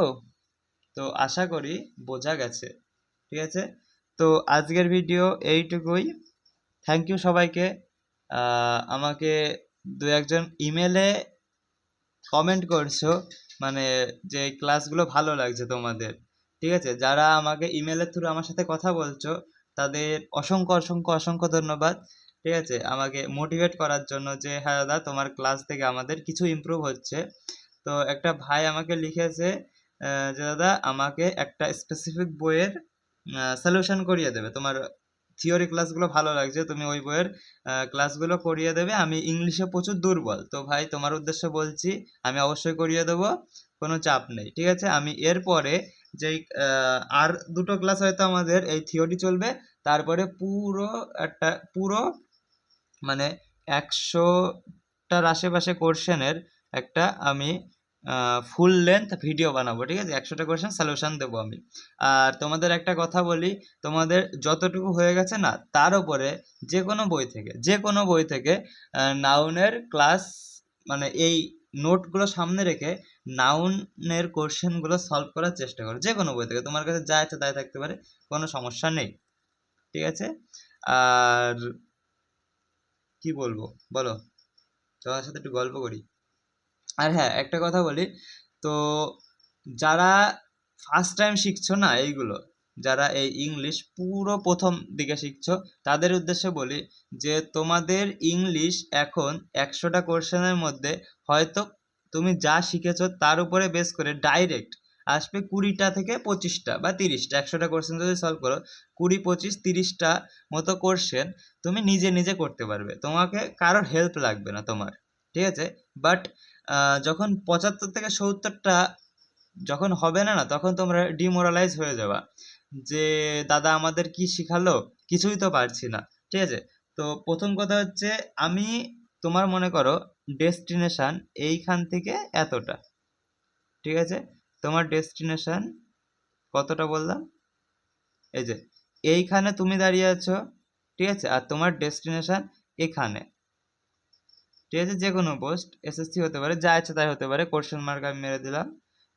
তো আশা করি বোঝা গেছে, ঠিক আছে? তো আজকের ভিডিও এইটুকুই। থ্যাংক ইউ সবাইকে। আমাকে দু একজন ইমেলে কমেন্ট করছো, মানে যে ক্লাসগুলো ভালো লাগছে তোমাদের, ঠিক আছে? যারা আমাকে ইমেলের থ্রু আমার সাথে কথা বলছো তাদের অসংখ্য অসংখ্য অসংখ্য ধন্যবাদ, ঠিক আছে? আমাকে মোটিভেট করার জন্য যে হ্যাঁ দাদা তোমার ক্লাস থেকে আমাদের কিছু ইমপ্রুভ হচ্ছে। তো একটা ভাই আমাকে লিখেছে যে দাদা আমাকে একটা স্পেসিফিক বইয়ের সলিউশন করিয়ে দেবে, তোমার থিওরি ক্লাসগুলো ভালো লাগছে, তুমি ওই বইয়ের ক্লাসগুলো করিয়ে দেবে, আমি ইংলিশে প্রচুর দুর্বল। তো ভাই তোমার উদ্দেশ্যে বলছি আমি অবশ্যই করিয়ে দেবো, কোনো চাপ নেই, ঠিক আছে? আমি এরপরে যেই আর দুটো ক্লাস হয়তো আমাদের এই থিওরি চলবে, তারপরে পুরো একটা পুরো মানে 100টার আশেপাশে কোশ্চেনের একটা আমি ফুল লেন্থ ভিডিও বানাবো, ঠিক আছে? 100টা কোশ্চেন সলিউশন দেবো আমি। আর তোমাদের একটা কথা বলি, তোমাদের যতটুকু হয়ে গেছে না তার উপরে যে কোনো বই থেকে নাউনের ক্লাস, মানে এই নোটগুলো সামনে রেখে নাউনের কোশ্চেনগুলো সলভ করার চেষ্টা করো, যে কোনো বই থেকে তোমার কাছে যা আছে তাই থাকতে পারে, কোনো সমস্যা নেই, ঠিক আছে? আর কি বলবো বলো, তোমার সাথে একটু গল্প করি। আর হ্যাঁ একটা কথা বলি, তো যারা ফার্স্ট টাইম শিখছো না এইগুলো, যারা এই ইংলিশ পুরো প্রথম দিকে শিখছো, তাদের উদ্দেশ্যে বলি যে তোমাদের ইংলিশ এখন 100টা কোশ্চেনের মধ্যে হয়তো তুমি যা শিখেছো তার উপরে বেস করে ডাইরেক্ট আসবে 20টা থেকে 25টা বা 30টা। 100টা কোশ্চেন যদি সলভ করো, 20, 25, 30টা মতো কোশ্চেন তুমি নিজে নিজে করতে পারবে, তোমাকে কারোর হেল্প লাগবে না তোমার, ঠিক আছে? বাট যখন 75 থেকে 70টা যখন হবে না না, তখন তোমরা ডিমোরালাইজ হয়ে যাবা যে দাদা আমাদের কি শিখালো, কিছুই তো পারছি না, ঠিক আছে? তো প্রথম কথা হচ্ছে, আমি তোমার মনে করো ডেস্টিনেশন এইখান থেকে এতটা, ঠিক আছে? তোমার ডেস্টিনেশন কতটা বললাম, এই যে এইখানে তুমি দাঁড়িয়ে আছো, ঠিক আছে? আর তোমার ডেস্টিনেশন এখানে, ঠিক আছে? যে কোনো পোস্ট এসএসসি হতে পারে, যা ইচ্ছে তাই হতে পারে, কোশ্চেন মার্ক আমি মেরে দিলাম,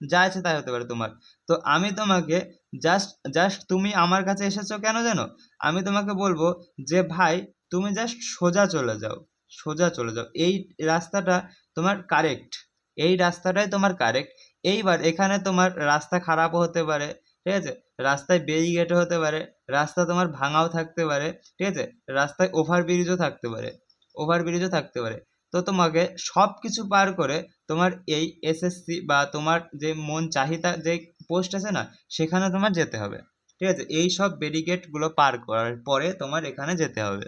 যা ইচ্ছে তাই হতে পারে তোমার। তো আমি তোমাকে জাস্ট জাস্ট তুমি আমার কাছে এসেছো কেন জানো? আমি তোমাকে বলবো যে ভাই তুমি জাস্ট সোজা চলে যাও, সোজা চলে যাও, এই রাস্তাটা তোমার কারেক্ট, এই রাস্তাটাই তোমার কারেক্ট। এইবার এখানে তোমার রাস্তা খারাপও হতে পারে, ঠিক আছে? রাস্তায় ব্যারিকেডও হতে পারে, রাস্তা তোমার ভাঙাও থাকতে পারে, ঠিক আছে? রাস্তায় ওভারব্রিজও থাকতে পারে, ওভারব্রিজও থাকতে পারে। তো তোমাকে সব কিছু পার করে তোমার এই এসএসসি বা তোমার যে মন চাহিদা যে পোস্ট আছে না, সেখানে তোমার যেতে হবে, ঠিক আছে? এই সব ব্যারিকেডগুলো পার করার পরে তোমার এখানে যেতে হবে,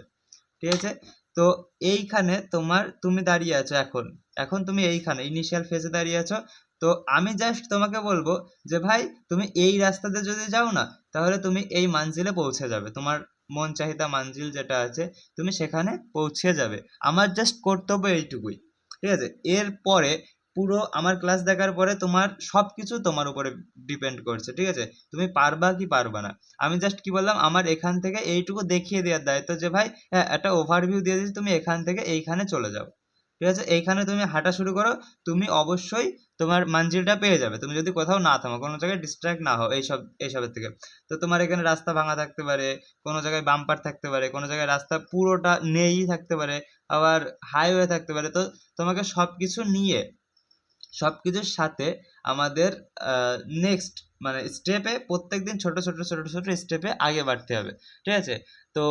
ঠিক আছে? তো এইখানে তুমি দাঁড়িয়ে আছো এখন, এখন তুমি এইখানে ইনিশিয়াল ফেজে দাঁড়িয়ে আছো। তো আমি জাস্ট তোমাকে বলবো যে ভাই তুমি এই রাস্তাতে যদি যাও না, তাহলে তুমি এই মানজিলে পৌঁছে যাবে, তোমার মন চাহিদা মানজিল যেটা আছে তুমি সেখানে পৌঁছে যাবে। আমার জাস্ট কর্তব্য এইটুকুই, ঠিক আছে? এরপরে পুরো আমার ক্লাস দেখার পরে তোমার সবকিছু তোমার উপরে ডিপেন্ড করছে, ঠিক আছে? তুমি পারবা কি পারবা না। আমি জাস্ট কি বললাম, আমার এখান থেকে এইটুকু দেখিয়ে দেওয়ার দায়িত্ব যে ভাই হ্যাঁ একটা ওভারভিউ দিয়ে দিচ্ছি, তুমি এখান থেকে এইখানে চলে যাও, ঠিক আছে? এইখানে তুমি হাঁটা শুরু করো, তুমি অবশ্যই তোমার মানজিলটা পেয়ে যাবে, তুমি যদি কোথাও না থামো, কোনো জায়গায় ডিস্ট্র্যাক্ট না হও এইসবের থেকে। তো তোমার এখানে রাস্তা ভাঙা থাকতে পারে, কোনো জায়গায় বাম্পার থাকতে পারে, কোনো জায়গায় রাস্তা পুরোটা নেই থাকতে পারে, আবার হাইওয়ে থাকতে পারে। তো তোমাকে সবকিছু নিয়ে সবকিছুর সাথে আমাদের নেক্সট মানে স্টেপে প্রত্যেকদিন ছোট ছোট ছোট ছোট স্টেপে আগে বাড়তে হবে, ঠিক আছে? তো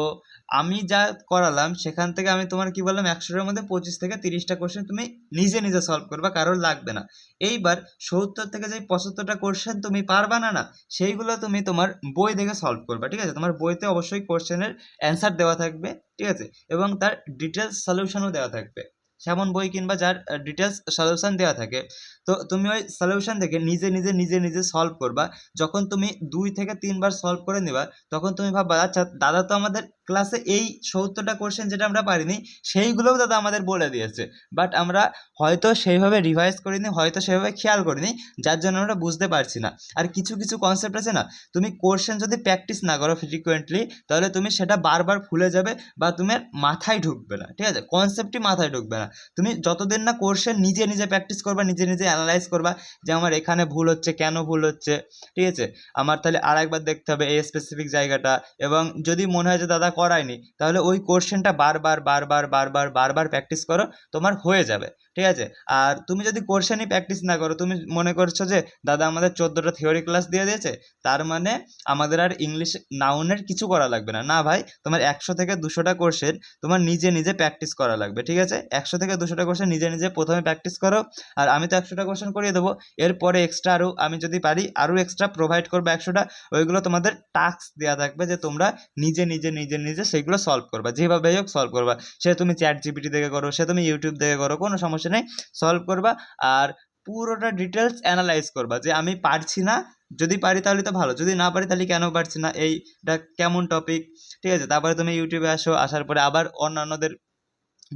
আমি যা করালাম সেখান থেকে আমি তোমার কি বললাম, 100টার মধ্যে 25 থেকে 30টা কোশ্চেন তুমি নিজে নিজে সলভ করবা, কারোর লাগবে না। এইবার 70 থেকে যে 75টা কোশ্চেন তুমি পারবা না না, সেইগুলো তুমি তোমার বই দেখে সলভ করবা, ঠিক আছে? তোমার বইতে অবশ্যই কোশ্চেনের অ্যান্সার দেওয়া থাকবে, ঠিক আছে? এবং তার ডিটেলস সলিউশনও দেওয়া থাকবে। সেমন বই কিনবা যার ডিটেলস সলিউশন দেওয়া থাকে। তো তুমি ওই সলিউশন থেকে নিজে নিজে নিজে নিজে সলভ করবা। যখন তুমি 2 থেকে 3 বার সলভ করে নিবা, তখন তুমি ভাববা আচ্ছা দাদা তো আমাদের ক্লাসে এই 70টা কোশ্চেন যেটা আমরা পারিনি সেইগুলোও দাদা আমাদের বলে দিয়েছে, বাট আমরা হয়তো সেইভাবে রিভাইজ করিনি, হয়তো সেভাবে খেয়াল করিনি, যার জন্য আমরা বুঝতে পারছি না। আর কিছু কিছু কনসেপ্ট আছে না, তুমি কোশ্চেন যদি প্র্যাকটিস না করো ফ্রিকুয়েন্টলি, তাহলে তুমি সেটা বারবার ভুলে যাবে বা তোমার মাথায় ঢুকবে না, ঠিক আছে, কনসেপ্টই মাথায় ঢুকবে না। তুমি যতদিন না কোশ্চেন নিজে নিজে প্র্যাকটিস করবা, নিজে নিজে অ্যানালাইজ করবা যে আমার এখানে ভুল হচ্ছে, কেন ভুল হচ্ছে, ঠিক আছে, আমার তাহলে আরেকবার দেখতে হবে এই স্পেসিফিক জায়গাটা। এবং যদি মনে হয় যে দাদা করায়নি, তাহলে ওই কোশ্চেনটা বারবার বারবার বারবার বারবার প্র্যাকটিস করো, তোমার হয়ে যাবে, ঠিক আছে। আর তুমি যদি কোশ্চেনই প্র্যাকটিস না করো, তুমি মনে করছো যে দাদা আমাদের 14টা থিওরি ক্লাস দিয়ে দিয়েছে, তার মানে আমাদের আর ইংলিশ নাউনের কিছু করা লাগবে না। না ভাই, তোমার 100 থেকে 200টা কোশ্চেন তোমার নিজে নিজে প্র্যাকটিস করা লাগবে, ঠিক আছে। 100 থেকে 200টা কোশ্চেন নিজে নিজে প্রথমে প্র্যাকটিস করো। আর আমি তো 100টা কোশ্চেন করিয়ে দেবো, এরপরে এক্সট্রা আরও আমি যদি পারি আরও এক্সট্রা প্রোভাইড করবো 100টা। ওইগুলো তোমাদের টাস্ক দেওয়া থাকবে যে তোমরা নিজে নিজে নিজে নিজে সেগুলো সলভ করবা, যেভাবে হোক সলভ করবা। সে তুমি চ্যাট জিপিটি থেকে করো, সে তুমি ইউটিউব থেকে করো, কোনো সমস্যা নেই, সলভ করবা। আর পুরোটা ডিটেলস অ্যানালাইজ করবা যে আমি পারছি না, যদি পারি তাহলে তো ভালো, যদি না পারি তাহলে কেন পারছি না, এইটা কেমন টপিক, ঠিক আছে। তারপরে তুমি ইউটিউবে আসো, আসার পরে আবার অন্যান্যদের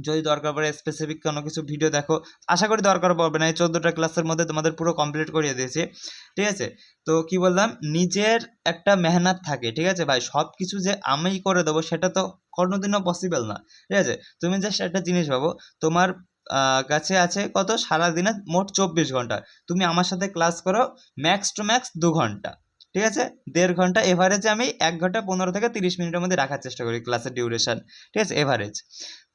যদি দরকার পড়ে স্পেসিফিক কোনো কিছু ভিডিও দেখো। আশা করি দরকার পড়বে না, এই 14টা ক্লাসের মধ্যে তোমাদের পুরো কমপ্লিট করিয়ে দিয়েছি, ঠিক আছে। তো কি বললাম, নিজের একটা মেহনত থাকে, ঠিক আছে ভাই, সব কিছু যে আমি করে দেবো সেটা তো কোনোদিনও পসিবল না, ঠিক আছে। তুমি জাস্ট একটা জিনিস ভাবো, তোমার কাছে আছে কত, সারাদিনে মোট 24 ঘন্টা। তুমি আমার সাথে ক্লাস করো ম্যাক্স টু ম্যাক্স 2 ঘন্টা, ঠিক আছে, 1.5 ঘন্টা এভারেজে আমি 1 ঘন্টা 15 থেকে 30 মিনিটের মধ্যে রাখার চেষ্টা করি ক্লাসের ডিউরেশন, ঠিক আছে, এভারেজ।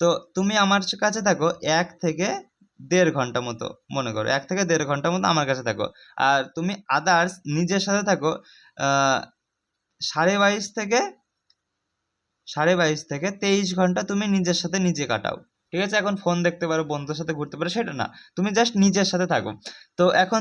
তো তুমি আমার কাছে থাকো 1 থেকে 1.5 ঘন্টা মতো, মনে করো 1 থেকে 1.5 ঘন্টা মতো আমার কাছে থাকো। আর তুমি আদার্স নিজের সাথে থাকো 22.5 থেকে 23 ঘন্টা তুমি নিজের সাথে নিজে কাটাও, ঠিক আছে। এখন ফোন দেখতে পারো, বন্ধুদের সাথে ঘুরতে পারো, সেটা না, তুমি জাস্ট নিজের সাথে থাকো। তো এখন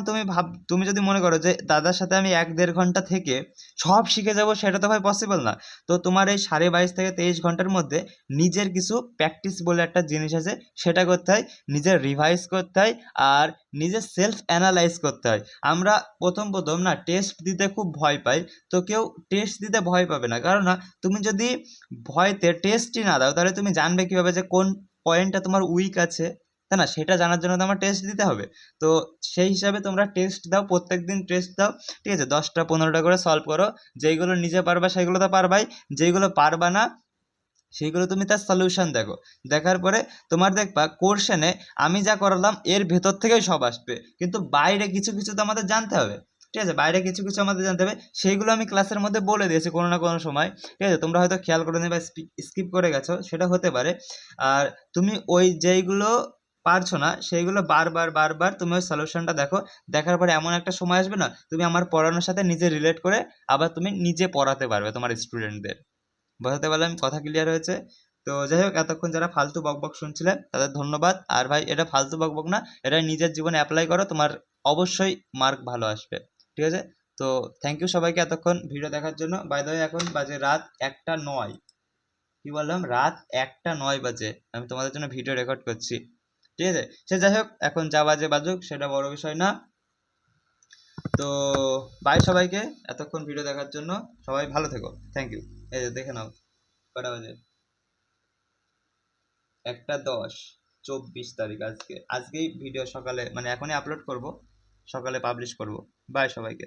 তুমি যদি মনে করো যে দাদার সাথে আমি 1-1.5 ঘন্টা থেকে সব শিখে যাব, সেটা তো ভাই পসিবল না। তো তোমার এই 22.5 থেকে 23 ঘন্টার মধ্যে নিজের কিছু প্র্যাকটিস বলে একটা জিনিস আছে, সেটা করতে হয়, নিজের রিভাইজ করতে হয়, আর নিজের সেলফ অ্যানালাইজ করতে হয়। আমরা প্রথম প্রথম না টেস্ট দিতে খুব ভয় পাই। তো কেউ টেস্ট দিতে ভয় পাবে না, কারণ না তুমি যদি ভয়তে টেস্টই না দাও, তাহলে তুমি জানবে কিভাবে যে কোন পয়েন্টটা তোমার উইক আছে, তাই না, সেটা জানার জন্য তো আমার টেস্ট দিতে হবে। তো সেই হিসাবে তোমরা টেস্ট দাও, প্রত্যেকদিন টেস্ট দাও, ঠিক আছে, 10টা 15টা করে সলভ করো। যেইগুলো নিজে পারবা সেগুলো তো পারবাই, যেইগুলো পারবা না সেইগুলো তুমি তার সলিউশন দেখো। দেখার পরে তোমার দেখবা কোর্শনে আমি যা করালাম এর ভেতর থেকেই সব আসবে, কিন্তু বাইরে কিছু কিছু তো আমাদের জানতে হবে, ঠিক আছে, বাইরে কিছু কিছু আমাদের জানতে হবে, সেইগুলো আমি ক্লাসের মধ্যে বলে দিয়েছি কোনো না কোনো সময়, ঠিক আছে। তোমরা হয়তো খেয়াল করে নেবে বা স্কিপ করে গেছো, সেটা হতে পারে। আর তুমি ওই যেইগুলো পারছো না সেইগুলো বারবার বারবার তুমি ওই সলিউশনটা দেখো। দেখার পরে এমন একটা সময় আসবে না, তুমি আমার পড়ানোর সাথে নিজে রিলেট করে আবার তুমি নিজে পড়াতে পারবে তোমার স্টুডেন্টদের। বোঝাতে পারলাম, কথা ক্লিয়ার হয়েছে? তো যাই হোক, এতক্ষণ যারা ফালতু বকবক শুনছিলেন তাদের ধন্যবাদ। আর ভাই এটা ফালতু বকবক না, এটা নিজের জীবনে অ্যাপ্লাই করো, তোমার অবশ্যই মার্ক ভালো আসবে, ঠিক আছে। তো থ্যাংক ইউ সবাইকে এতক্ষণ ভিডিও দেখার জন্য। বাই দ্য ওয়ে এখন বাজে রাত 1টা 9, কি বললাম, রাত 1টা 9 বাজে, আমি তোমাদের জন্য ভিডিও রেকর্ড করছি, ঠিক আছে। সে যাই হোক, এখন যা বাজে বাজুক, সেটা বড় বিষয় না। তো বাই সবাইকে, এতক্ষণ ভিডিও দেখার জন্য। সবাই ভালো থেকো, থ্যাংক ইউ। এই যে দেখে নাও কটা বাজে, 1টা 10, 24 তারিখ, আজকেই ভিডিও সকালে, মানে এখনই আপলোড করব, সকালে পাবলিশ করব। বাই সবাইকে।